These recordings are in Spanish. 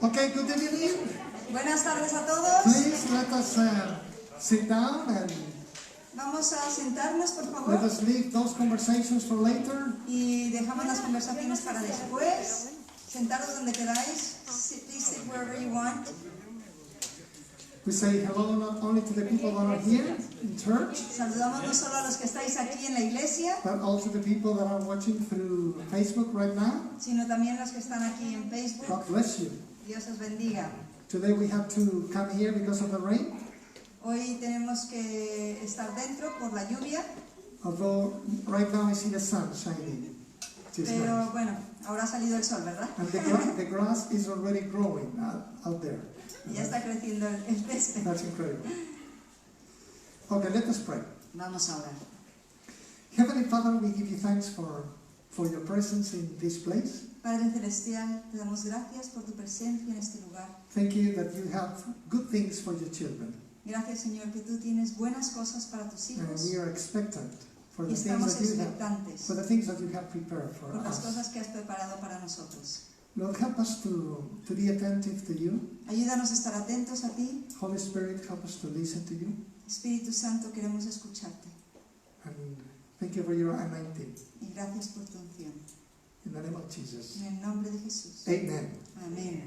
Okay, good evening. Buenas tardes a todos. Please let us sit down and Vamos a sentarnos, por let favor, us leave those conversations for later. y dejamos las conversaciones para después. Sentaros donde queráis. Please sit wherever you want. We say hello not only to the people that are here in church, Saludamos no solo a los que estáis aquí en la iglesia, but also the people that are watching through Facebook right now. sino también los que están aquí en Facebook. God bless you. Dios os bendiga. Today we have to come here because of the rain, Hoy tenemos que estar dentro por la lluvia, although right now I see the sun shining. Which is pero nice. bueno, ahora ha salido el sol, ¿verdad? And the grass is already growing out there. Y ya está creciendo el césped. That's incredible. Okay, let us pray. Vamos a orar. Heavenly Father, we give you thanks for your presence in this place. Padre Celestial, te damos gracias por tu presencia en este lugar. Thank you that you have good things for your children. Gracias, Señor, que tú tienes buenas cosas para tus And hijos we are expectant for y the things estamos that you have, expectantes for the things that you have prepared for por las us. cosas que has preparado para nosotros. Lord, help us to be attentive to you. Ayúdanos a estar atentos a ti. Holy Spirit, help us to listen to you. Espíritu Santo, queremos escucharte. And thank you for your anointing. Y gracias por tu unción. In the name of Jesus. En el nombre de Jesús. Amen. Amén.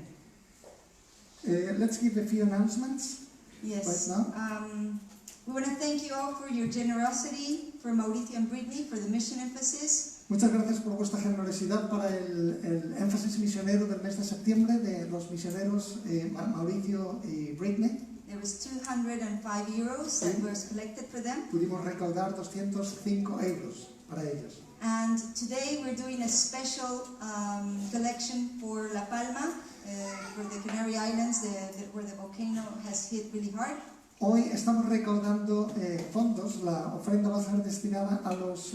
Let's give a few announcements. Yes. Right now? We want to thank you all for your generosity, for Mauricio and Brittany, for the mission emphasis. Muchas gracias por vuestra generosidad para el énfasis misionero del mes de septiembre de los misioneros Mauricio y Britney. There was 205 euros that was collected for them. Pudimos recaudar 205 euros para ellos. And today we're doing a special collection for La Palma, for the Canary Islands, where the volcano has hit really hard. Hoy estamos recaudando fondos. La ofrenda va a ser destinada a los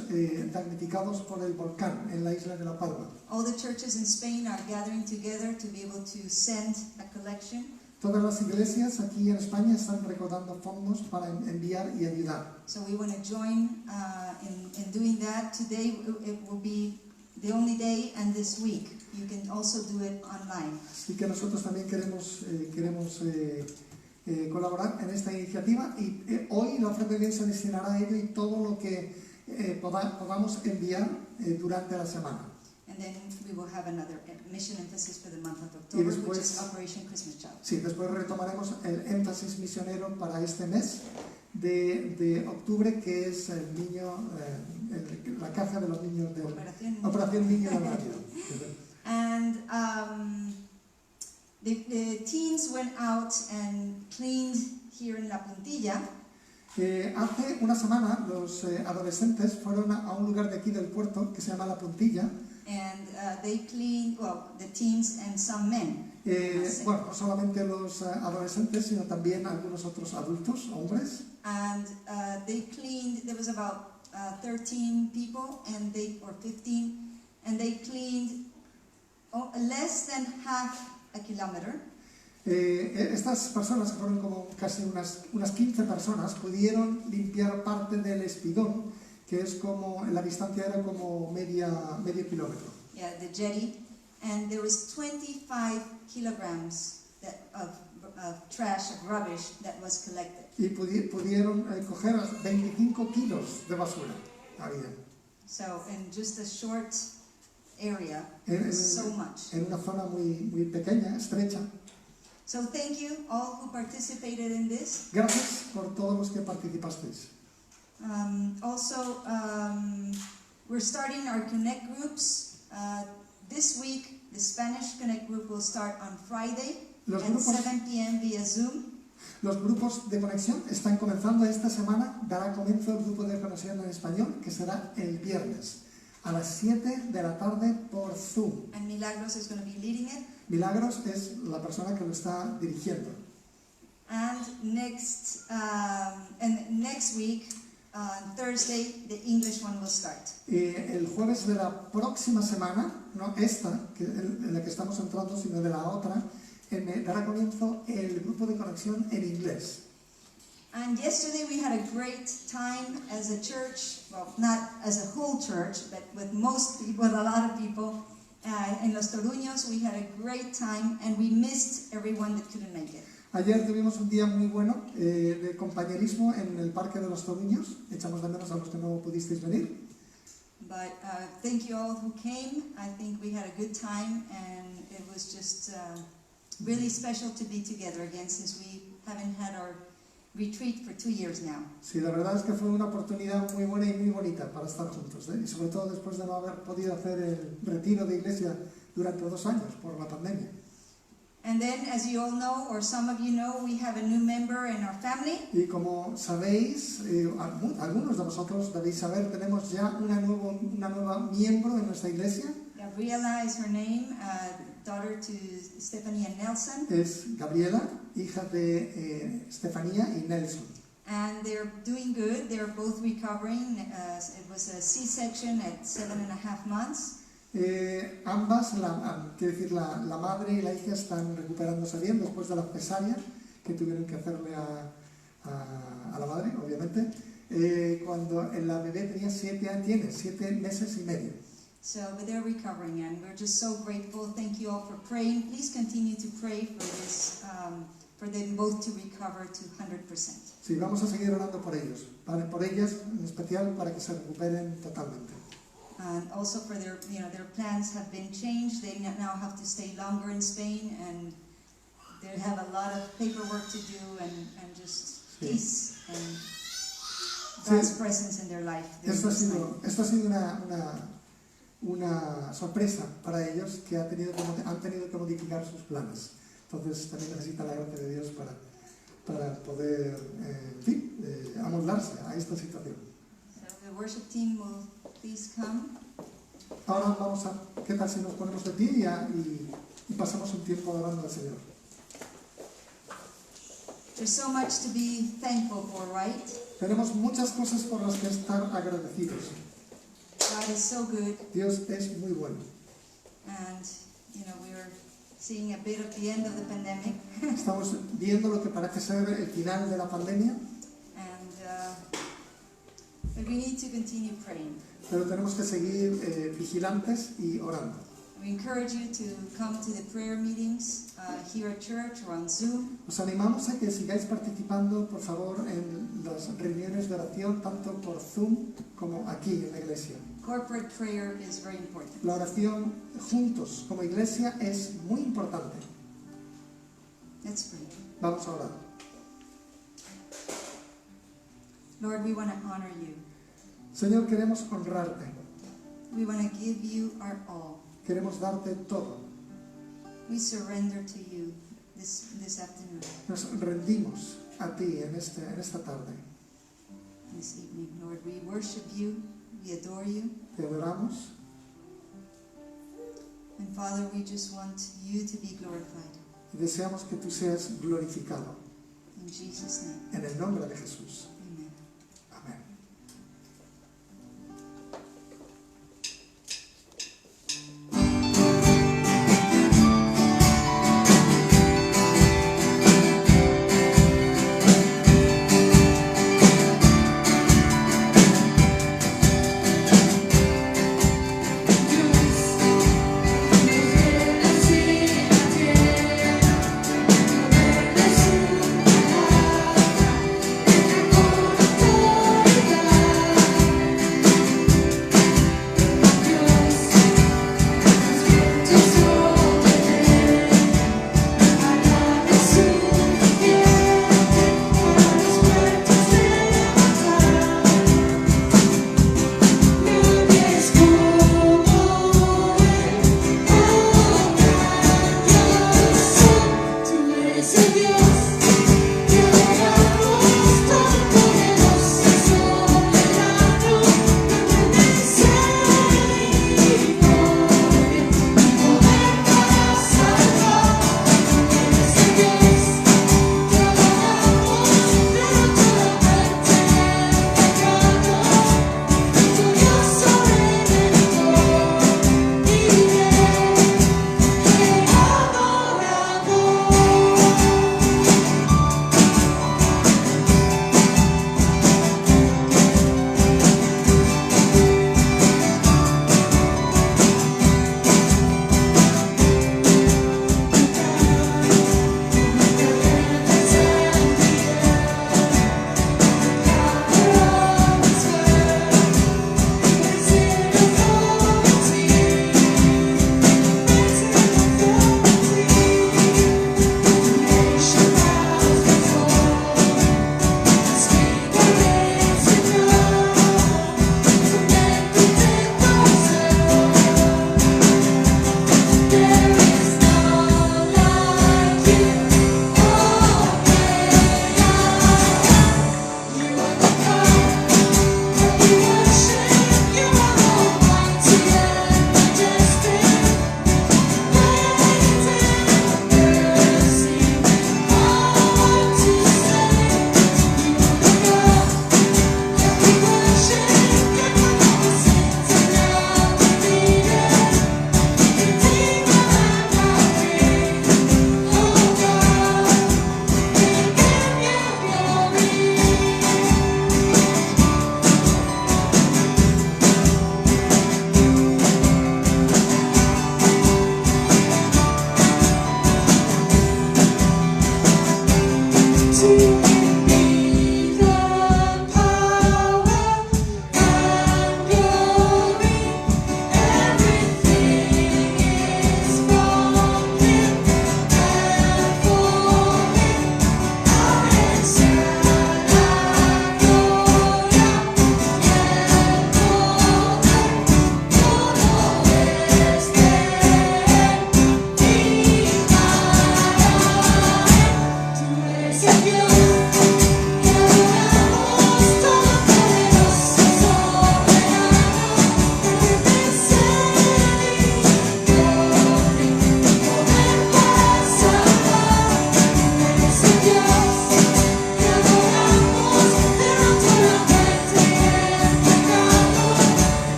damnificados por el volcán en la isla de La Palma. All the churches in Spain are gathering together to be able to send a collection. Todas las iglesias aquí en España están recaudando fondos para enviar y ayudar. So we want to join in doing that. Today it will be the only day, and this week you can also do it online. Así que nosotros también queremos colaborar en esta iniciativa y hoy la ofrenda de se destinará a ello y todo lo que podamos enviar durante la semana. And then we will have another mission emphasis for the month of October, después, which is Operation Christmas Child. Sí, después retomaremos el énfasis misionero para este mes de octubre, que es el niño, la caja de los niños de Operación Niño de Mayo. And the teens went out and cleaned here in La Puntilla. Hace una semana los adolescentes fueron a un lugar de aquí del puerto que se llama La Puntilla. And they cleaned, well, the teens and some men. Bueno, no solamente los adolescentes, sino también algunos otros adultos, hombres. And they cleaned, there was about 13 people, or 15, and they cleaned less than half a kilometer. Estas personas, que fueron como casi unas 15 personas, pudieron limpiar parte del espigón, que es como, la distancia era como medio kilómetro. Yeah, the jetty, and there was 25 kilograms of trash, of rubbish that was collected. Y pudieron coger 25 kilos de basura. Había. So in just a short area, so much. En una zona muy pequeña, estrecha. So thank you all who participated in this. Gracias por todos los que participasteis. Also, we're starting our Connect groups. This week, the Spanish Connect group will start on Friday at 7 p.m. via Zoom. Los grupos de conexión están comenzando esta semana. Dará comienzo el grupo de conexión en español, que será el viernes a las 7 de la tarde por Zoom. And Milagros is going to be leading it. Milagros es la persona que lo está dirigiendo. And next week, Thursday, the English one will start. El jueves de la próxima semana, no esta, en la que estamos entrando, sino de la otra, dará comienzo el grupo de conexión en inglés. And yesterday we had a great time as a church, well, not as a whole church, but with most people, with a lot of people, En Los Toruños we had a great time and we missed everyone that couldn't make it. Ayer tuvimos un día muy bueno de compañerismo en el Parque de los Toruños. Echamos de menos a los que no pudisteis venir. But thank you all who came. I think we had a good time and it was just really special to be together again since we haven't had our retreat for 2 years now. Sí, la verdad es que fue una oportunidad muy buena y muy bonita para estar juntos, ¿eh? Y sobre todo después de no haber podido hacer el retiro de iglesia durante 2 años por la pandemia. And then, as you all know, or some of you know, we have a new member in our family. Y como sabéis, algunos de vosotros debéis saber, tenemos ya una nueva miembro en nuestra iglesia. Gabriela is her name, daughter to Stephanie and Nelson. Es Gabriela, hija de Estefanía y Nelson. And they're doing good. They're both recovering. It was a C-section at 7.5 months. Ambas, quiero decir, la madre y la hija están recuperándose bien después de la cesárea que tuvieron que hacerle a la madre, obviamente, cuando la bebé tenía 7 meses y medio. So, but they're recovering, and we're just so grateful. Thank you all for praying. Please continue to pray for this, for them both to recover to 100%. Sí, vamos a seguir orando por ellos, por ellas en especial, para que se recuperen totalmente. And also for their plans have been changed. They now have to stay longer in Spain, and they have a lot of paperwork to do, and just peace and God's presence in their life. Esto ha sido una sorpresa para ellos que han tenido que modificar sus planes. Entonces también necesitan la gracia de Dios para poder, amoldarse a esta situación. So the worship team will please come. Ahora ¿qué tal si nos ponemos de pie y pasamos un tiempo adorando al Señor? There's so much to be thankful for, right? Tenemos muchas cosas por las que estar agradecidos. God is so good. Dios es muy bueno. And, we are seeing a bit of the end of the pandemic. Estamos viendo lo que parece ser el final de la pandemia. But we need to continue praying. Pero tenemos que seguir vigilantes y orando. We encourage you to come to the prayer meetings here at church or on Zoom. Os animamos a que sigáis participando, por favor, en las reuniones de oración, tanto por Zoom como aquí en la iglesia. Corporate prayer is very important. La oración juntos como iglesia es muy importante. Let's pray. Vamos a orar. Lord, we want to honor you. Señor, queremos honrarte. We want to give you our all. Queremos darte todo. We surrender to you this afternoon. Nos rendimos a ti en esta tarde. This evening, Lord, we worship you, we adore you. Te adoramos. And Father, we just want you to be glorified. Y deseamos que tú seas glorificado. In Jesus' name. En el nombre de Jesús. Amén.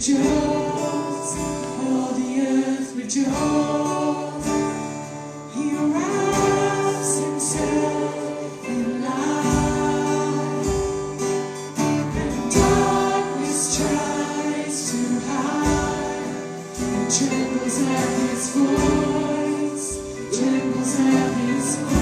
rejoice, all the earth rejoice. He wraps himself in light, and darkness tries to hide, and trembles at his voice, trembles at his voice.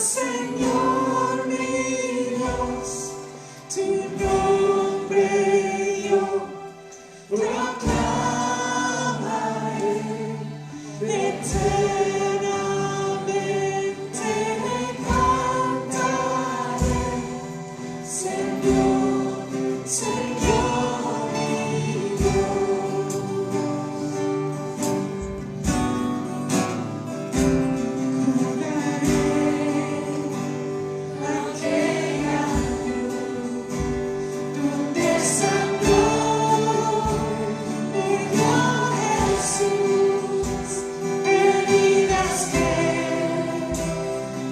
Señor mi Dios, tu nombre yo proclamaré, eternamente cantaré, Señor, Señor mi Dios. Aquella luz donde sangró, murió Jesús, heridas que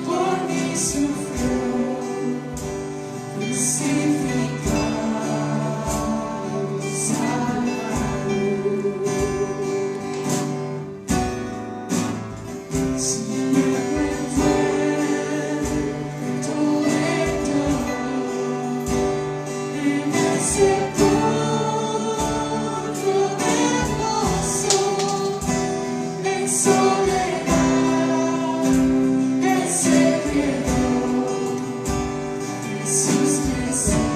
por mí sufrió, crucificado, Salvador. Si me encuentro en el sepulcro hermoso, en soledad, Él se quedó. Jesús me enseñó.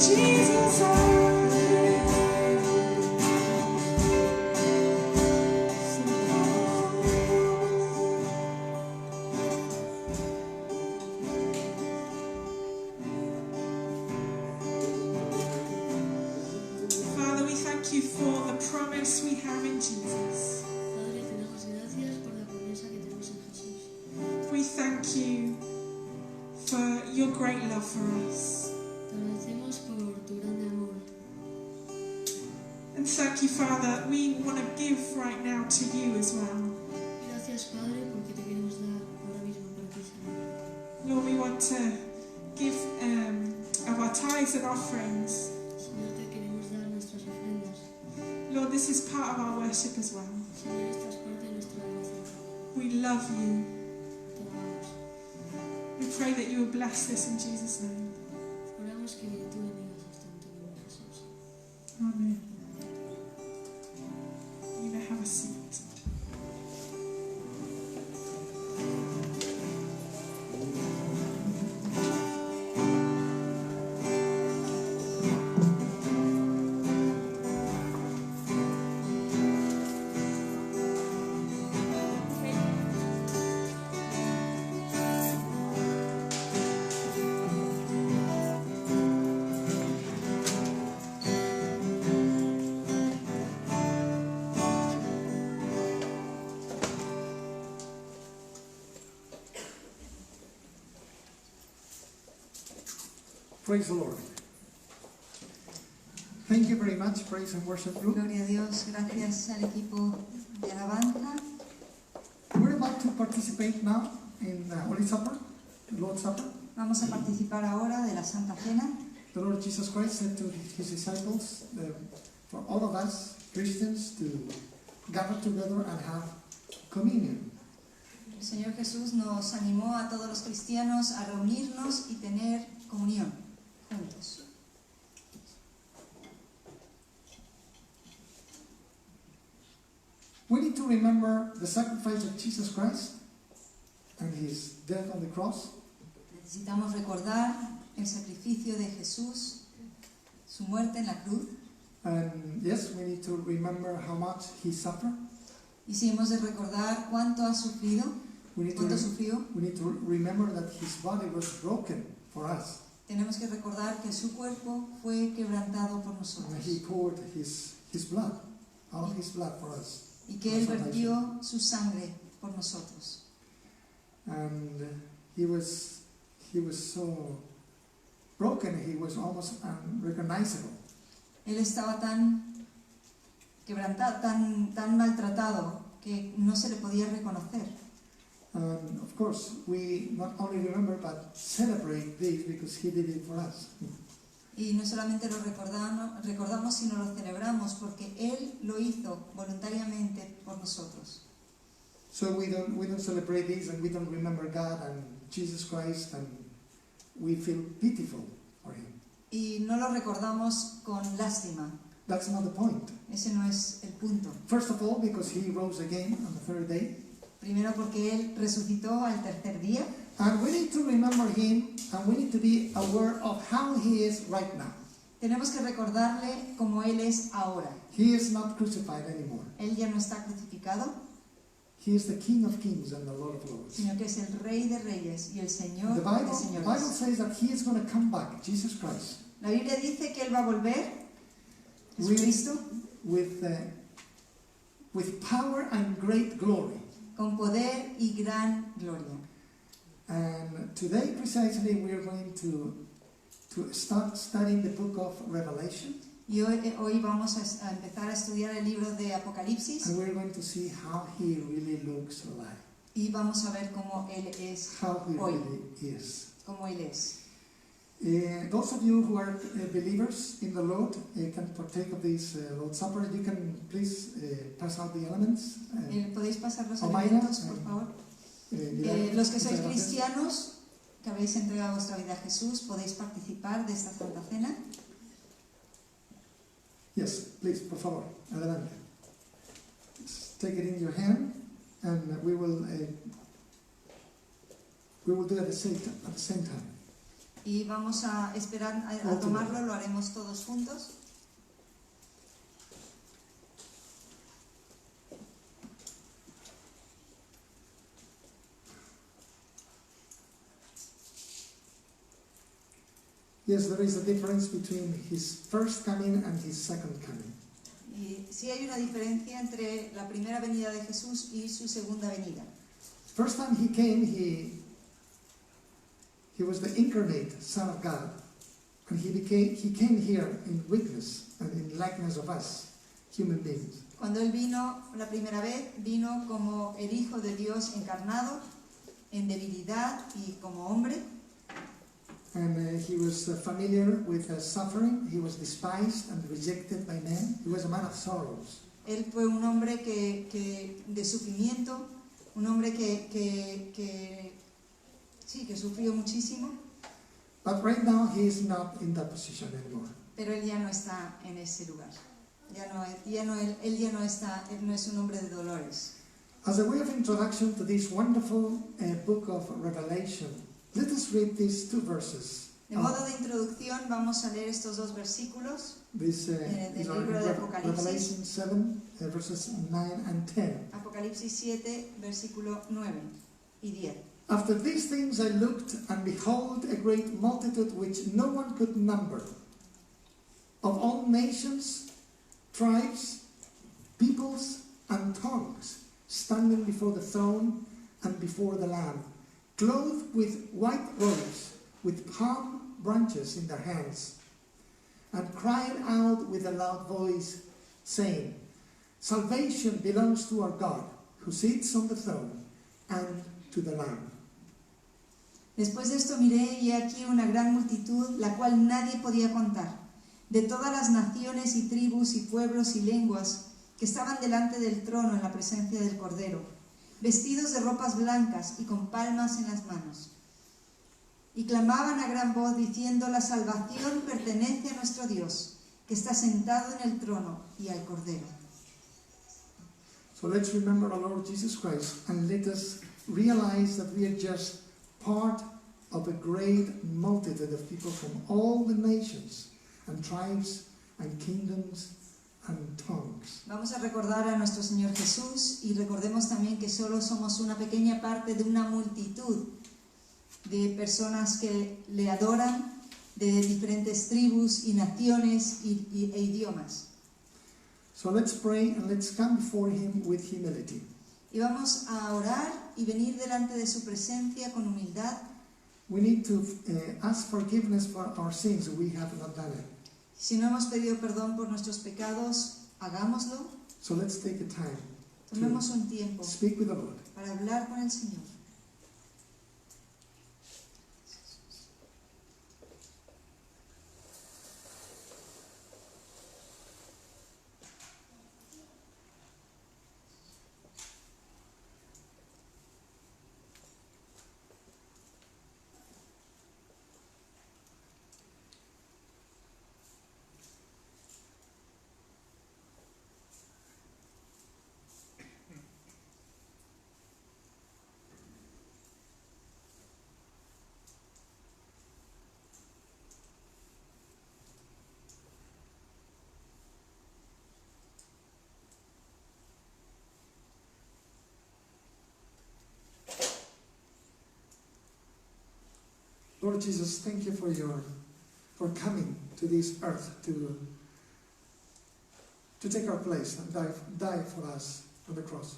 Jesus, I Father, we thank you for the promise we have in Jesus. Padre, te damos gracias por la promesa que tenemos en Jesús. We thank you for your great love for us. Te agradecemos por tu grande amor. And thank you, Father, we want to give right now to you as well. Gracias, Padre, porque te queremos dar ahora mismo para ti, Señor. Lord, we want to give of our tithes and offerings. Señor, te queremos dar nuestras ofrendas. Lord, this is part of our worship as well. Señor, esta es parte de nuestra adoración. We love you. Te amamos. We pray that you will bless this in Jesus' name. Oramos que tú bendigas esto en tu nombre, Jesús. Amen. You may have a seat. Praise the Lord. Thank you very much, Praise and Worship Group. Gloria a Dios, gracias al equipo de alabanza. We're about to participate now in the Holy Supper, the Lord's Supper. Vamos a participar ahora de la Santa Cena. The Lord Jesus Christ said to his disciples, for all of us Christians to gather together and have communion. El Señor Jesús nos animó a todos los cristianos a reunirnos y tener comunión juntos. We need to remember the sacrifice of Jesus Christ and his death on the cross. Necesitamos recordar el sacrificio de Jesús, su muerte en la cruz. And yes, we need to remember how much he suffered. Y si hemos de recordar cuánto ha sufrido, We need cuánto sufrió, to remember that his body was broken for us. tenemos que recordar que su cuerpo fue quebrantado por And nosotros he poured his blood, all of his blood for us. y que Él vertió su sangre por nosotros. And he was so broken, he was almost unrecognizable. Él estaba tan quebrantado, tan maltratado que no se le podía reconocer. And of course, we not only remember but celebrate this because he did it for us. Y no solamente lo recordamos, sino lo celebramos porque Él lo hizo voluntariamente por nosotros. So we don't celebrate this and we don't remember God and Jesus Christ and we feel pitiful for him. Y no lo recordamos con lástima. That's not the point. Ese no es el punto. First of all, because he rose again on the third day. Primero porque Él resucitó al tercer día. And we need to remember him and we need to be aware of how he is right now. Tenemos que recordarle como Él es ahora. He is not crucified anymore. Él ya no está crucificado, He is the King of Kings and the Lord of Lords. sino que es el Rey de Reyes y el Señor The de Bible Señores. says that he is going to come back, Jesus Christ, La Biblia dice que Él va a volver, with, Jesucristo, with power and great glory. con poder y gran gloria. And today precisely we are going to start studying the book of Revelation. Y hoy vamos a empezar a estudiar el libro de Apocalipsis And we're going to see how he really looks like, y vamos a ver cómo Él es how he hoy, really is. cómo Él es. Those of you who are believers in the Lord can partake of this Lord's Supper. You can please pass out the elements. ¿Podéis pasar los Omaira, alimentos, por favor? Los que sois muchas gracias. cristianos, que habéis entregado vuestra vida a Jesús, podéis participar de esta Santa Cena. Yes, please, por favor, adelante. Just take it in your hand, and we will do it at the same time. Y vamos a esperar a tomarlo, lo haremos todos juntos. Yes, there is a difference between his first coming and his second coming. Y sí hay una diferencia entre la primera venida de Jesús y su segunda venida. First time he came, he was the incarnate Son of God, and he came here in weakness and in likeness of us, human beings. Cuando él vino la primera vez, vino como el Hijo de Dios encarnado, en debilidad y como hombre. And he was familiar with suffering. He was despised and rejected by men. He was a man of sorrows. Él fue un hombre de sufrimiento, un hombre que sufrió muchísimo, But right now he is not in that position anymore. pero él ya no está en ese lugar. Él no es un hombre de dolores. As a way of introduction to this wonderful book of Revelation, let us read these two verses. De modo de introducción vamos a leer estos dos versículos These del are libro de Apocalipsis. Revelation 7, verses 9 and 10. Apocalipsis 7, versículo 9 y 10. After these things I looked, and behold, a great multitude which no one could number, of all nations, tribes, peoples, and tongues, standing before the throne and before the Lamb, clothed with white robes, with palm branches in their hands, and crying out with a loud voice, saying, Salvation belongs to our God, who sits on the throne, and to the Lamb. Después de esto miré y he aquí una gran multitud, la cual nadie podía contar, de todas las naciones y tribus y pueblos y lenguas que estaban delante del trono en la presencia del Cordero, vestidos de ropas blancas y con palmas en las manos. Y clamaban a gran voz diciendo, la salvación pertenece a nuestro Dios, que está sentado en el trono y al Cordero. So let's remember our Lord Jesus Christ, and let us realize that we are just part of a great multitude of people from all the nations and tribes and kingdoms and tongues. Vamos a recordar a nuestro Señor Jesús y recordemos también que solo somos una pequeña parte de una multitud de personas que le adoran, de diferentes tribus y naciones e idiomas. So let's pray and let's come before Him with humility. Y vamos a orar y venir delante de su presencia con humildad. We need to ask forgiveness for our sins. We have not done it. Si no hemos pedido perdón por nuestros pecados, hagámoslo. So let's take a time Tomemos un tiempo to speak with the Lord. para hablar con el Señor. Lord Jesus, thank you for coming to this earth to take our place and die for us on the cross.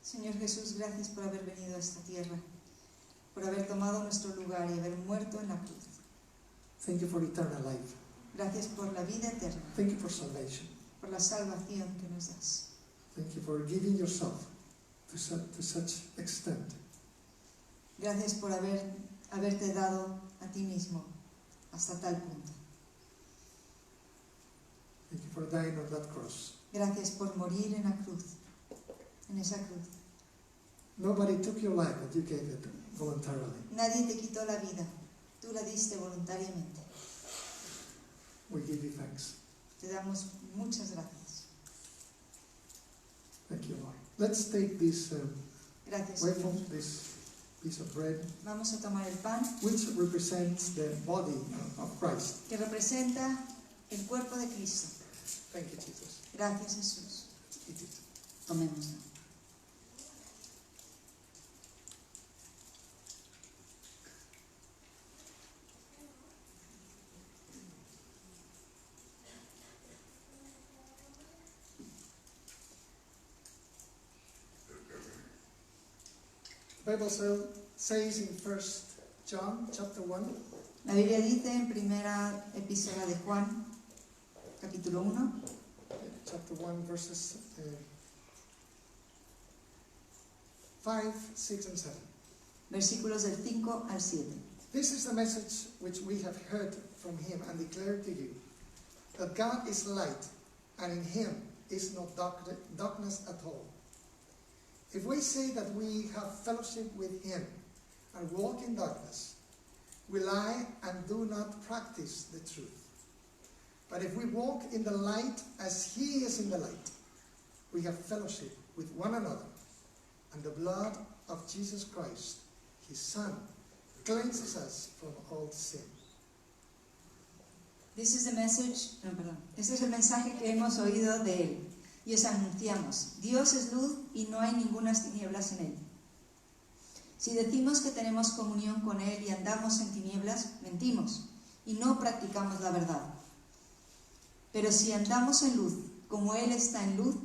Señor Jesús, gracias por haber venido a esta tierra, por haber tomado nuestro lugar y haber muerto en la cruz. Thank you for eternal life. Gracias por la vida eterna, Thank you for salvation. por la salvación que nos das. Thank you for giving yourself to such extent. Gracias por haberte dado a ti mismo hasta tal punto. Thank you for dying on that cross. Gracias por morir en la cruz, en esa cruz. Nobody took your life, but you gave it voluntarily. Nadie te quitó la vida, tú la diste voluntariamente. We give you thanks. Te damos muchas gracias. Thank you, Lord. Let's take this Gracias, Señor. waveform, this piece of bread, Vamos a tomar el pan which represents the body of Christ. que representa el cuerpo de Cristo. Thank you, Jesus. Gracias, Jesús. Eat it. Tomémoslo. The Bible says in 1 John chapter 1, La Biblia dice en primera epístola de Juan, capítulo 1, chapter 1 verses 5, 6 and 7. versículos del 5 al 7. This is the message which we have heard from him and declared to you, that God is light, and in him is no darkness at all. If we say that we have fellowship with him and walk in darkness, we lie and do not practice the truth. But if we walk in the light as he is in the light, we have fellowship with one another, and the blood of Jesus Christ, his Son, cleanses us from all sin. This is the message, no, perdón. Este es el mensaje que hemos oído de él y os anunciamos. Dios es luz y no hay ningunas tinieblas en él. Si decimos que tenemos comunión con él y andamos en tinieblas, mentimos y no practicamos la verdad. Pero si andamos en luz, como él está en luz,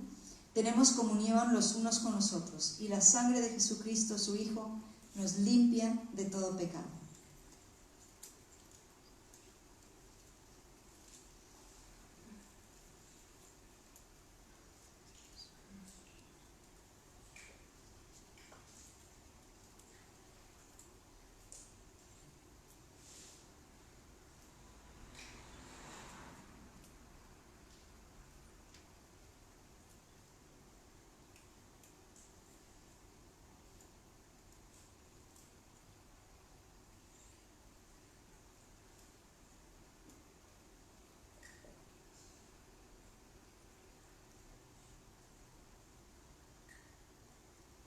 tenemos comunión los unos con los otros, y la sangre de Jesucristo, su Hijo, nos limpia de todo pecado.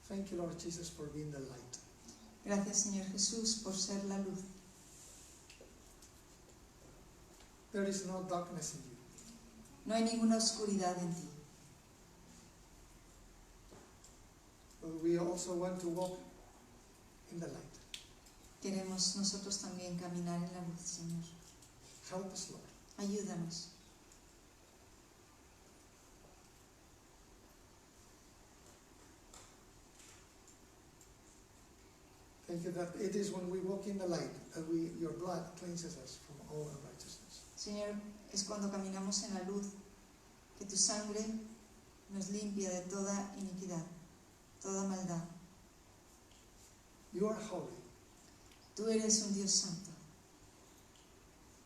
Thank you, Lord Jesus, for being the light. Gracias, Señor Jesús, por ser la luz. There is no darkness in you. No hay ninguna oscuridad en ti. But we also want to walk in the light. Queremos nosotros también caminar en la luz, Señor. Help us, Lord. Ayúdanos. Thank you that it is when we walk in the light that your blood cleanses us from all unrighteousness. Señor, es cuando caminamos en la luz que tu sangre nos limpia de toda iniquidad, toda maldad. You are holy. Tú eres un Dios santo.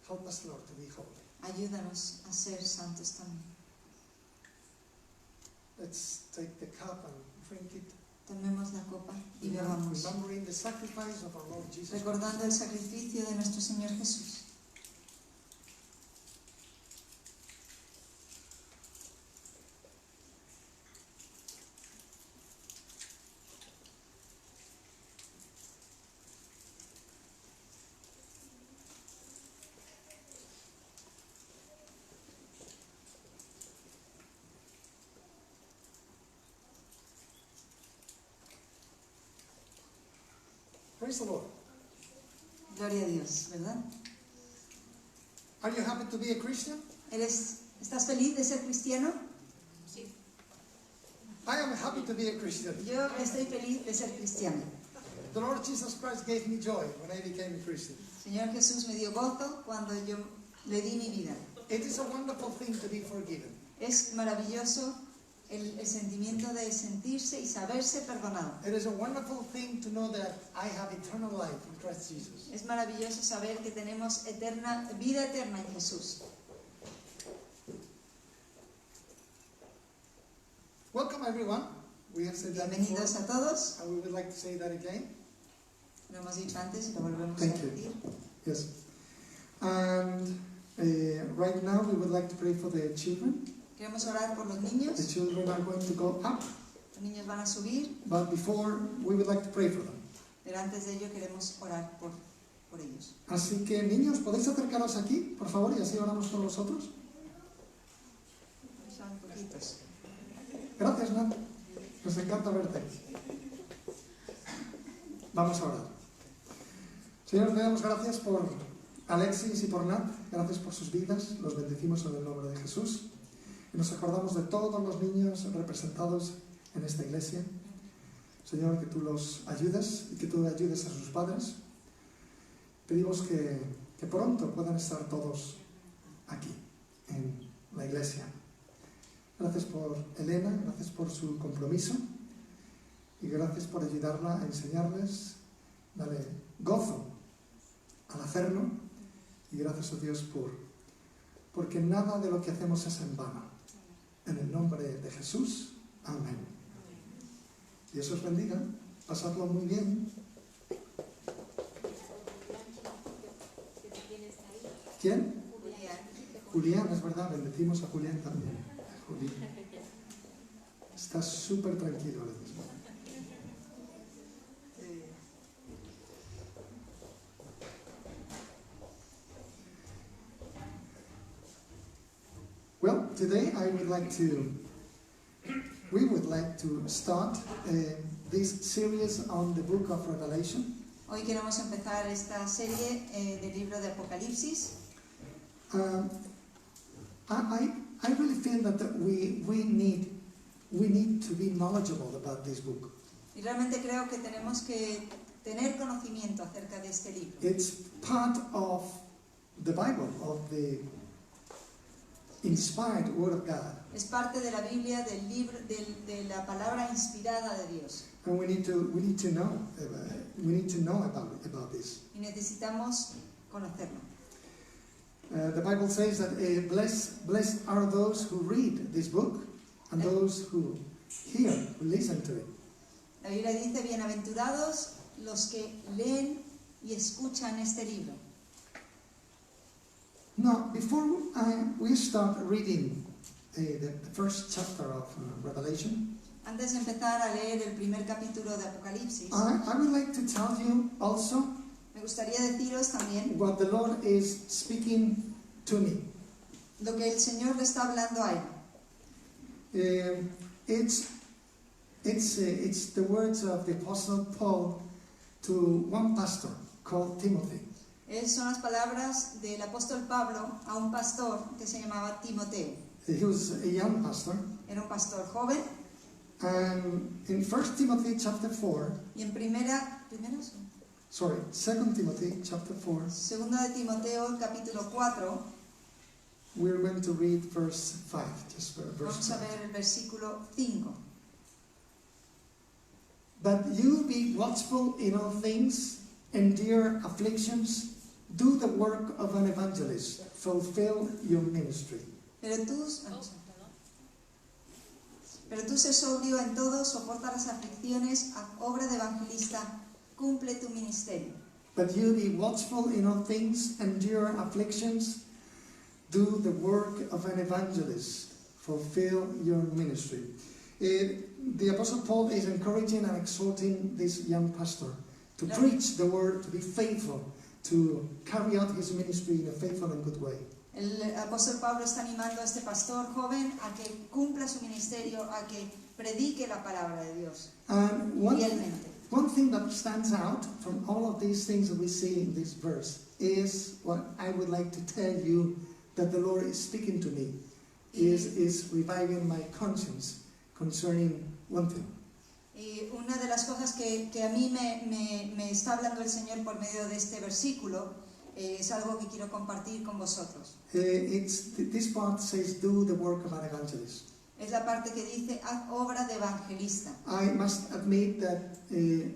Help us, Lord, to be holy. Ayúdanos a ser santos también. Let's take the cup and drink it, Tomemos la copa y bebamos, remembering the sacrifice of our Lord Jesus Christ. recordando el sacrificio de nuestro Señor Jesús. Praise the Lord. Gloria a Dios, ¿verdad? Are you happy to be a Christian? ¿Estás feliz de ser cristiano? I am happy to be a Christian. Yo estoy feliz de ser cristiano. The Lord Jesus Christ gave me joy when I became a Christian. Señor Jesús me dio gozo cuando yo le di mi vida. It is a wonderful thing to be forgiven. Es maravilloso el sentimiento de sentirse y saberse perdonado. It is a wonderful thing to know that I have eternal life in Christ Jesus. Es maravilloso saber que tenemos vida eterna en Jesús. Welcome everyone. We have said that Bienvenidos before, a todos. and we would like to say that again. Lo hemos dicho antes y lo volvemos a Thank you. repetir. Yes. And right now we would like to pray for the children. Queremos orar por los The niños. children are going to go up, Los niños van a subir, but before we would like to pray for them. Pero antes de ello queremos orar por ellos. Así que, niños, ¿podéis acercaros aquí, por favor, y así oramos por vosotros? Son poquitos. Gracias, Nat. Nos encanta verte. Vamos a orar. Señor, te damos gracias por Alexis y por Nat. Gracias por sus vidas. Los bendecimos en el nombre de Jesús. Y nos acordamos de todos los niños representados en esta iglesia. Señor, que tú los ayudes y que tú ayudes a sus padres. Pedimos que pronto puedan estar todos aquí, en la iglesia. Gracias por Elena, gracias por su compromiso y gracias por ayudarla a enseñarles. Dale gozo al hacerlo y gracias a Dios porque nada de lo que hacemos es en vano. En el nombre de Jesús, amén. Dios os bendiga, pasadlo muy bien. ¿Quién? Julián, es verdad, bendecimos a Julián también. Julián. Está súper tranquilo ahora mismo. Well, today we would like to start this series on the book of Revelation. Hoy queremos empezar esta serie del libro de Apocalipsis. I really feel that we need to be knowledgeable about this book. Y realmente creo que tenemos que tener conocimiento acerca de este libro. It's part of the Bible, of the inspired Word of God. Es parte de la Biblia, del libro, de la palabra inspirada de Dios. And we need to know about this. Y necesitamos conocerlo. The Bible says that blessed are those who read this book and those who hear, who listen to it. La Biblia dice, bienaventurados los que leen y escuchan este libro. Now, before we start reading the first chapter of Revelation, Antes de empezar a leer el primer capítulo de Apocalipsis, I would like to tell you also me gustaría deciros también what the Lord is speaking to me. lo que el Señor le está hablando a él. It's the words of the Apostle Paul to one pastor called Timothy. Son las palabras del apóstol Pablo a un pastor que se llamaba Timoteo. He was a young pastor. Era un pastor joven. And in 1 Timothy chapter 4, Y en 2 Timothy chapter 4, Segunda de Timoteo, capítulo 4, we're going to read verse 5. Just verse vamos a 5. ver el versículo 5. But you be watchful in all things, endure afflictions, do the work of an evangelist, fulfill your ministry. Pero tú sé sobrio en todo, soporta las aflicciones, haz obra de evangelista, cumple tu ministerio. But you be watchful in all things, endure afflictions, do the work of an evangelist, fulfill your ministry. The Apostle Paul is encouraging and exhorting this young pastor to preach the word, to be faithful, to carry out his ministry in a faithful and good way. El apóstol Pablo está animando a este pastor joven a que cumpla su ministerio, a que predique la palabra de Dios And fielmente. one thing that stands out from all of these things that we see in this verse is what I would like to tell you that the Lord is speaking to me, is reviving my conscience concerning one thing. Y una de las cosas que a mí me está hablando el Señor por medio de este versículo es algo que quiero compartir con vosotros. This part says, do the work of an evangelist. Es la parte que dice, haz obra de evangelista. I must admit that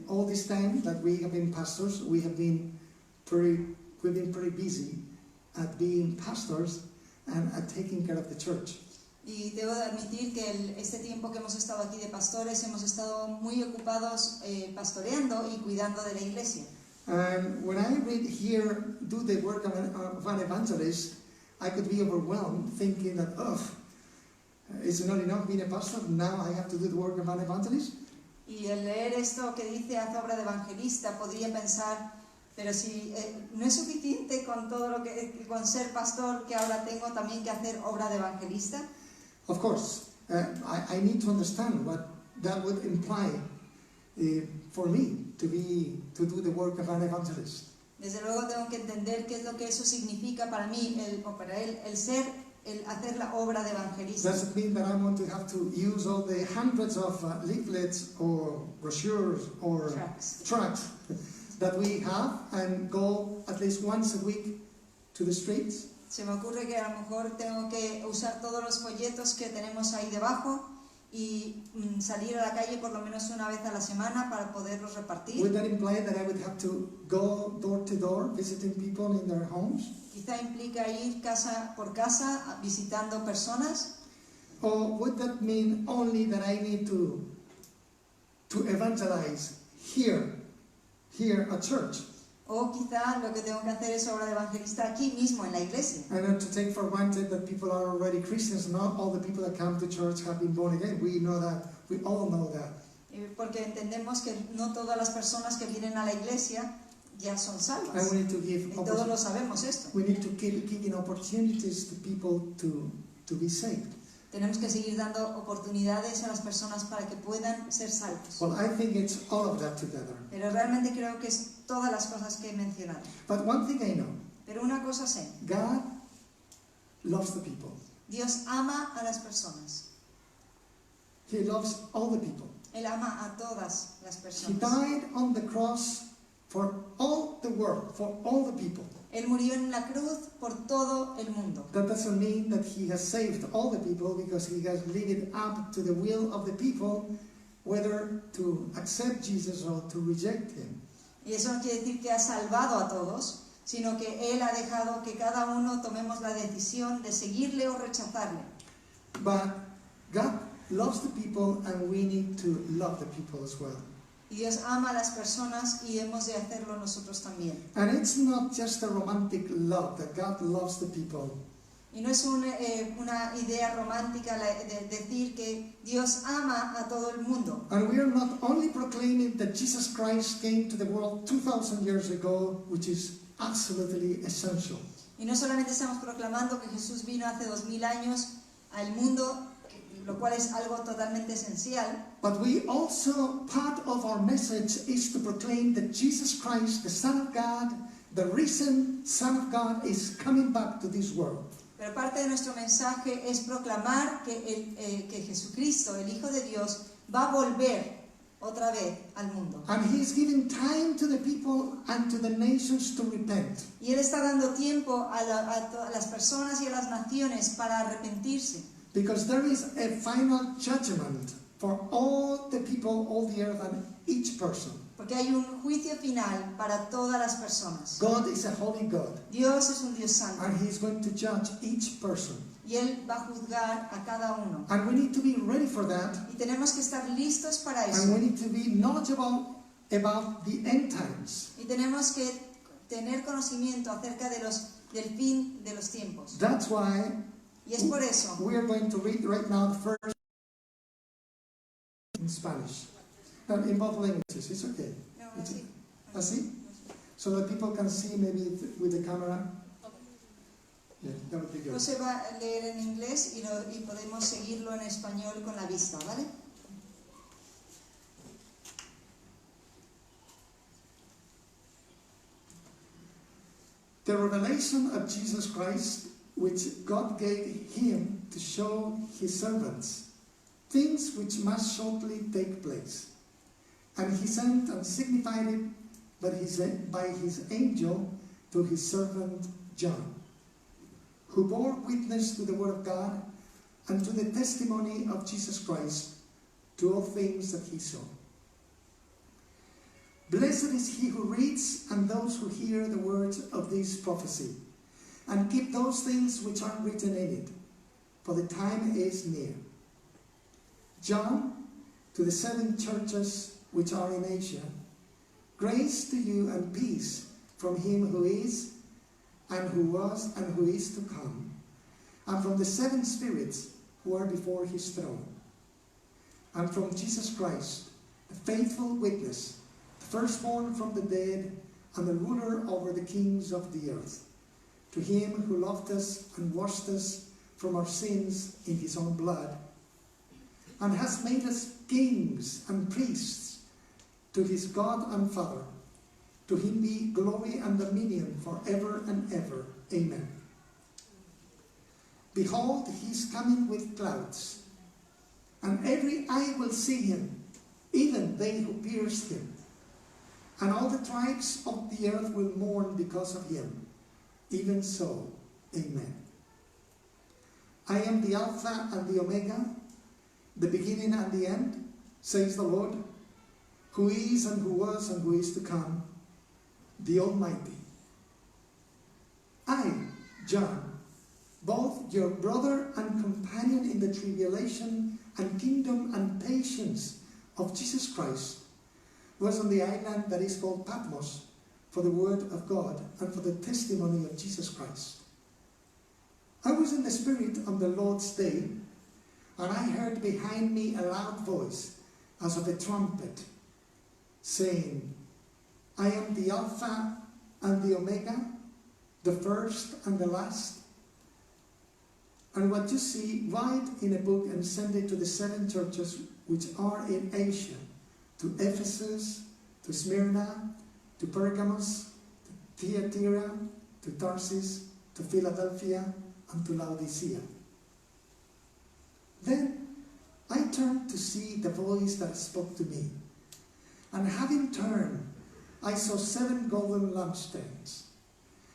all this time that we have been pastors, we've been pretty busy at being pastors and at taking care of the church. Y debo de admitir que este tiempo que hemos estado aquí de pastores, hemos estado muy ocupados pastoreando y cuidando de la iglesia. And when I read here, do the work of an evangelist, I could be overwhelmed thinking that, it's not enough being a pastor, now I have to do the work of an evangelist. Y el leer esto que dice haz obra de evangelista, podría pensar, pero si no es suficiente con todo lo que con ser pastor que ahora tengo también que hacer obra de evangelista. Of course, I need to understand what that would imply for me to do the work of an evangelist. Desde luego tengo que entender qué es lo que eso significa para mí, o para él, el hacer la obra de evangelista. Does it mean that I want to have to use all the hundreds of leaflets or brochures or tracts that we have and go at least once a week to the streets? Se me ocurre que a lo mejor tengo que usar todos los folletos que tenemos ahí debajo y salir a la calle por lo menos una vez a la semana para poderlos repartir. Would that imply that I would have to go door to door visiting people in their homes? Quizá implica ir casa por casa visitando personas. Or would that mean only that I need to evangelize here at church? O quizá lo que tengo que hacer es obra de evangelista aquí mismo en la iglesia. And not to take for granted that people are already Christians. Not all the people that come to church have been born again. We know that. We all know that. Porque entendemos que no todas las personas que vienen a la iglesia ya son salvas. And we need to give Y todos lo sabemos esto. we need to keep giving opportunities to people to be saved. Tenemos que seguir dando oportunidades a las personas para que puedan ser salvos. Well, I think it's all of that together. Pero realmente creo que es todas las cosas que he mencionado. But one thing I know, Pero una cosa sé, God loves the people. Dios ama a las personas. He loves all the people. Él ama a todas las He personas. died on the cross for all the world, for all the people. Él murió en la cruz por todo el mundo. That doesn't mean that he has saved all the people, because he has lived up to the will of the people, whether to accept Jesus or to reject him. Y eso no quiere decir que ha salvado a todos, sino que Él ha dejado que cada uno tomemos la decisión de seguirle o rechazarle. But God loves the people, and we need to love the people as well. Y Dios ama a las personas y hemos de hacerlo nosotros también. And it's not just a romantic love that God loves the people. Y no es una idea romántica de decir que Dios ama a todo el mundo. And we are not only proclaiming that Jesus Christ came to the world 2,000 years ago, which is absolutely essential. Y no solamente estamos proclamando que Jesús vino hace 2000 años al mundo, lo cual es algo totalmente esencial, But we also, part of our message is to proclaim that Jesus Christ, the Son of God, the risen Son of God, is coming back to this world. pero parte de nuestro mensaje es proclamar que Jesucristo, el Hijo de Dios, va a volver otra vez al mundo. And He's giving time to the people and to the nations to repent. Y Él está dando tiempo a las personas y a las naciones para arrepentirse. Because there is a final judgment for all the people, all the earth, and each person. Porque hay un juicio final para todas las personas. God is a holy God, Dios es un Dios santo and He's going to judge each person. y Él va a juzgar a cada uno. And we need to be ready for that, Y tenemos que estar listos para and eso. we need to be knowledgeable about the end times. Y tenemos que tener conocimiento acerca del fin de los tiempos. That's why Y es por eso we are going to read right now the first in Spanish. In both languages, it's okay. No, It's así. así? So that people can see maybe with the camera. Yeah, that would be good. José va a leer en inglés y podemos seguirlo en español con la vista, ¿vale? The revelation of Jesus Christ, which God gave him to show his servants, things which must shortly take place. And he sent and signified it by his angel to his servant John, who bore witness to the word of God and to the testimony of Jesus Christ, to all things that he saw. Blessed is he who reads and those who hear the words of this prophecy, and keep those things which are written in it, for the time is near. John, to the 7 churches which are in Asia, grace to you and peace from him who is, and who was, and who is to come, and from the 7 spirits who are before his throne, and from Jesus Christ, the faithful witness, the firstborn from the dead, and the ruler over the kings of the earth. To him who loved us and washed us from our sins in his own blood, and has made us kings and priests to his God and Father. To him be glory and dominion forever and ever. Amen. Behold, he is coming with clouds, and every eye will see him, even they who pierced him. And all the tribes of the earth will mourn because of him. Even so, amen. I am the Alpha and the Omega, the beginning and the end, says the Lord, who is and who was and who is to come, the Almighty. I, John, both your brother and companion in the tribulation and kingdom and patience of Jesus Christ, was on the island that is called Patmos for the word of God and for the testimony of Jesus Christ. I was in the Spirit on the Lord's day, and I heard behind me a loud voice as of a trumpet, saying, I am the Alpha and the Omega, the first and the last. And what you see, write in a book and send it to the 7 churches which are in Asia, to Ephesus, to Smyrna, to Pergamos, to Thyatira, to Tarsus, to Philadelphia, and to Laodicea. Then I turned to see the voice that spoke to me. And having turned, I saw 7 golden lampstands.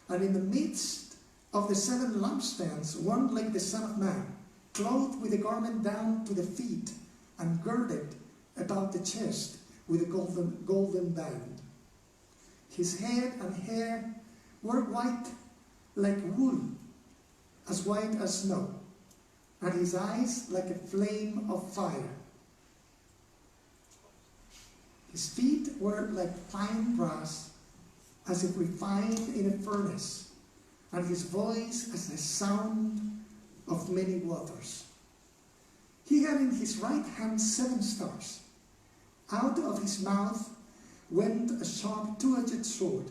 And in the midst of the 7 lampstands, one like the Son of Man, clothed with a garment down to the feet, and girded about the chest with a golden band. His head and hair were white like wool, as white as snow, and his eyes like a flame of fire. His feet were like fine brass, as if refined in a furnace, and his voice as the sound of many waters. He had in his right hand 7 stars. Out of his mouth went a sharp 2-edged sword,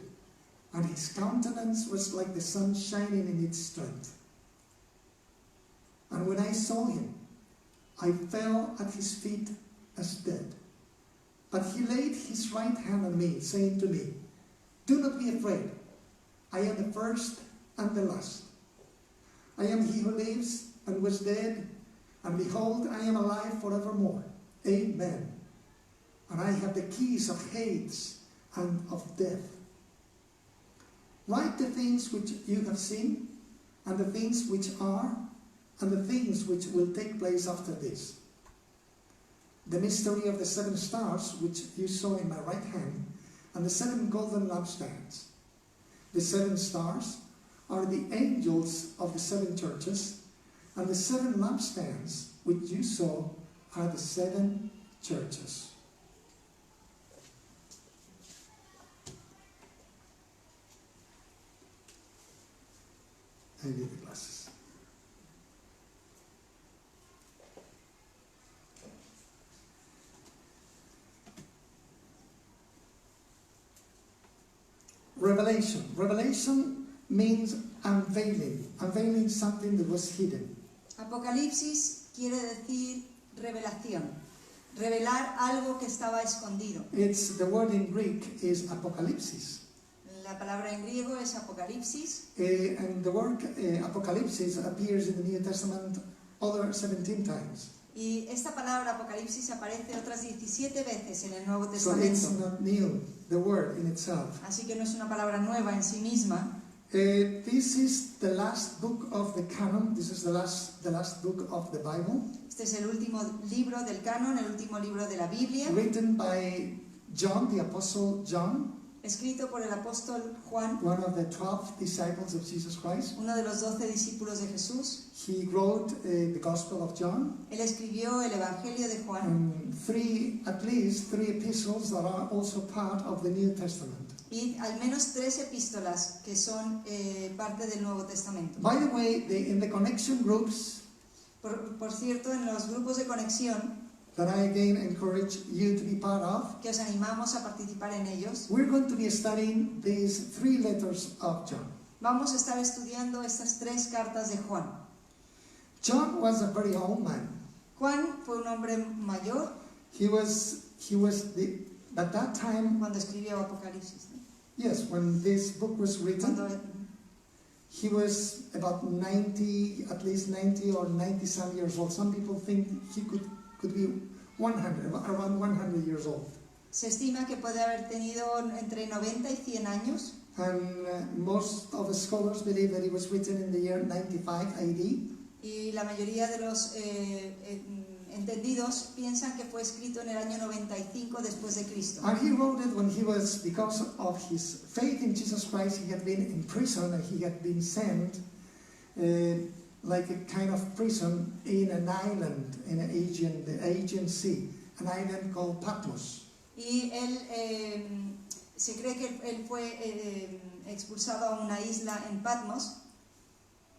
and his countenance was like the sun shining in its strength. And when I saw him, I fell at his feet as dead. But he laid his right hand on me, saying to me, Do not be afraid. I am the first and the last. I am he who lives and was dead, and behold, I am alive forevermore. Amen. And I have the keys of Hades and of death. Write the things which you have seen, and the things which are, and the things which will take place after this. The mystery of the 7 stars, which you saw in my right hand, and the 7 golden lampstands. The 7 stars are the angels of the 7 churches, and the 7 lampstands, which you saw, are the 7 churches. I need the glasses. Revelation. Revelation means unveiling. Unveiling something that was hidden. Apocalipsis quiere decir revelación. Revelar algo que estaba escondido. It's the word in Greek is apocalypsis. La palabra en griego es apocalipsis. And the word apocalypsis appears in the New Testament other 17 times. Y esta palabra apocalipsis aparece otras 17 veces en el Nuevo So it's Testamento. not new, the word in itself. Así que no es una palabra nueva en sí misma. This is the last book of the canon. This is the last book of the Bible. Este es el último libro del canon, el último libro de la Biblia, Written by John, the Apostle John, escrito por el apóstol Juan, one of the 12 disciples of Jesus Christ. uno de los 12 discípulos de Jesús. He wrote the Gospel of John Él escribió el Evangelio de Juan and at least three epistles that are also part of the New Testament. y al menos 3 epístolas que son parte del Nuevo Testamento. By the way, in the connection groups, Por cierto, en los grupos de conexión that I again encourage you to be part of. que os animamos a participar en ellos. We're going to be studying these 3 letters of John. Vamos a estar estudiando estas 3 cartas de Juan. John was a very old man. Juan fue un hombre mayor He was at that time, cuando escribió Apocalipsis, ¿no? yes, when this book was written, Cuando, he was about 90, at least 90 or 90 some years old. Some people think he could be 100, around 100 years old. se estima que puede haber tenido entre 90 y 100 años. And most of the scholars believe that it was written in the year 95 AD. Y la mayoría de los entendidos piensan que fue escrito en el año 95 después de Cristo. And he wrote it when he was, because of his faith in Jesus Christ, he had been in prison and he had been sent like a kind of prison in an island in the Aegean Sea, an island called Patmos. Y él, se cree que él fue expulsado a una isla en Patmos,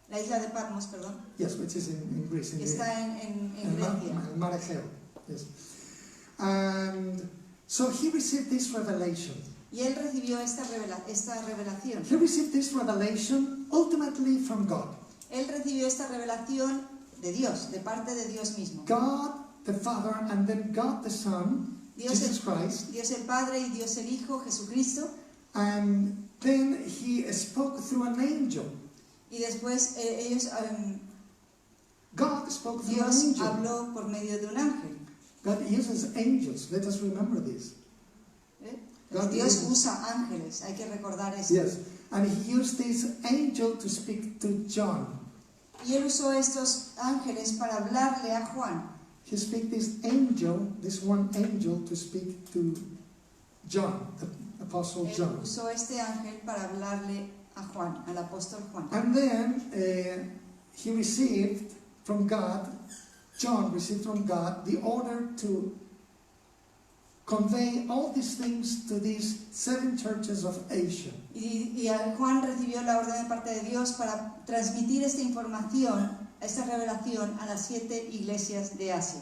la isla de Patmos, perdón, Yes, which is in Greece. que está en Grecia. Mar Egeo, yes. And so he received this revelation. Y él recibió esta revelación. He received this revelation ultimately from God. Él recibió esta revelación de Dios, de parte de Dios mismo. God the Father and then God the Son, Jesus Christ. Dios el Padre y Dios el Hijo, Jesucristo. And then he spoke through an angel. Y después God spoke through Dios an angel. habló por medio de un ángel. God uses angels. Let us remember this. God Dios uses- usa ángeles, hay que recordar eso. Yes. And he used this angel to speak to John. Y él usó estos ángeles para hablarle a Juan. He spoke this one angel to speak to John, the Apostle Él John. usó este ángel para hablarle a Juan, al apóstol Juan. And then he received from God, John received from God the order to convey all these things to these 7 churches of Asia. Y Juan recibió la orden de parte de Dios para transmitir esta información, esta revelación a las 7 iglesias de Asia.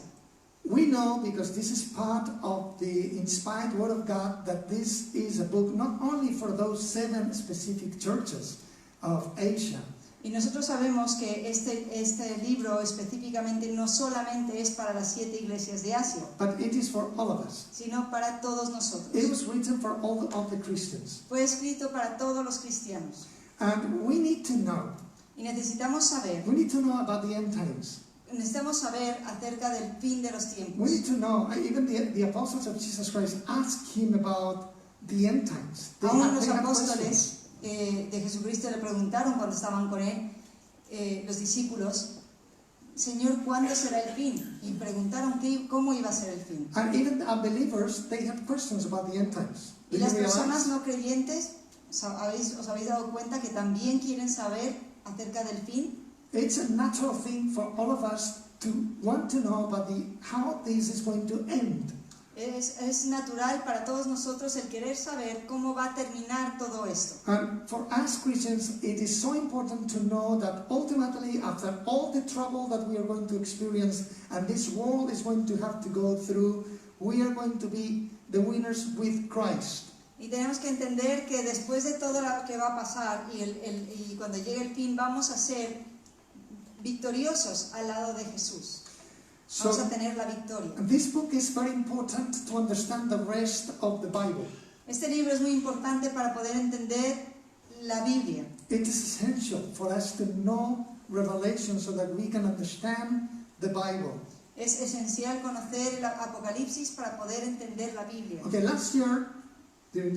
We know, because this is part of the inspired Word of God, that this is a book not only for those 7 specific churches of Asia, Y nosotros sabemos que este libro específicamente no solamente es para las 7 iglesias de Asia, but it is for all of us. sino para todos nosotros. It was written for all of the Christians. Fue escrito para todos los cristianos. And we need to know. Y necesitamos saber About the end times. Necesitamos saber acerca del fin de los tiempos. We need to know, even the apostles of Jesus Christ asked him about the end times. Aún los they had apóstoles questions. de Jesucristo le preguntaron cuando estaban con él, los discípulos, Señor, ¿cuándo será el fin? Y preguntaron cómo iba a ser el fin. And even the unbelievers, they had questions about the end times. Y Do las you personas realize? no creyentes, ¿os habéis dado cuenta que también quieren saber acerca del fin? It's a natural thing for all of us to want to know about how this is going to end. Es natural para todos nosotros el querer saber cómo va a terminar todo esto. And for us Christians, it is so important to know that ultimately, after all the trouble that we are going to experience and this world is going to have to go through, we are going to be the winners with Christ. Y tenemos que entender que después de todo lo que va a pasar y cuando llegue el fin vamos a ser victoriosos al lado de Jesús. Vamos So, a tener la victoria. this book is very important to understand the rest of the Bible. Este libro es muy importante para poder entender la Biblia. It is essential for us to know Revelation so that we can understand the Bible. Es esencial conocer el Apocalipsis para poder entender la Biblia. Okay, last year, the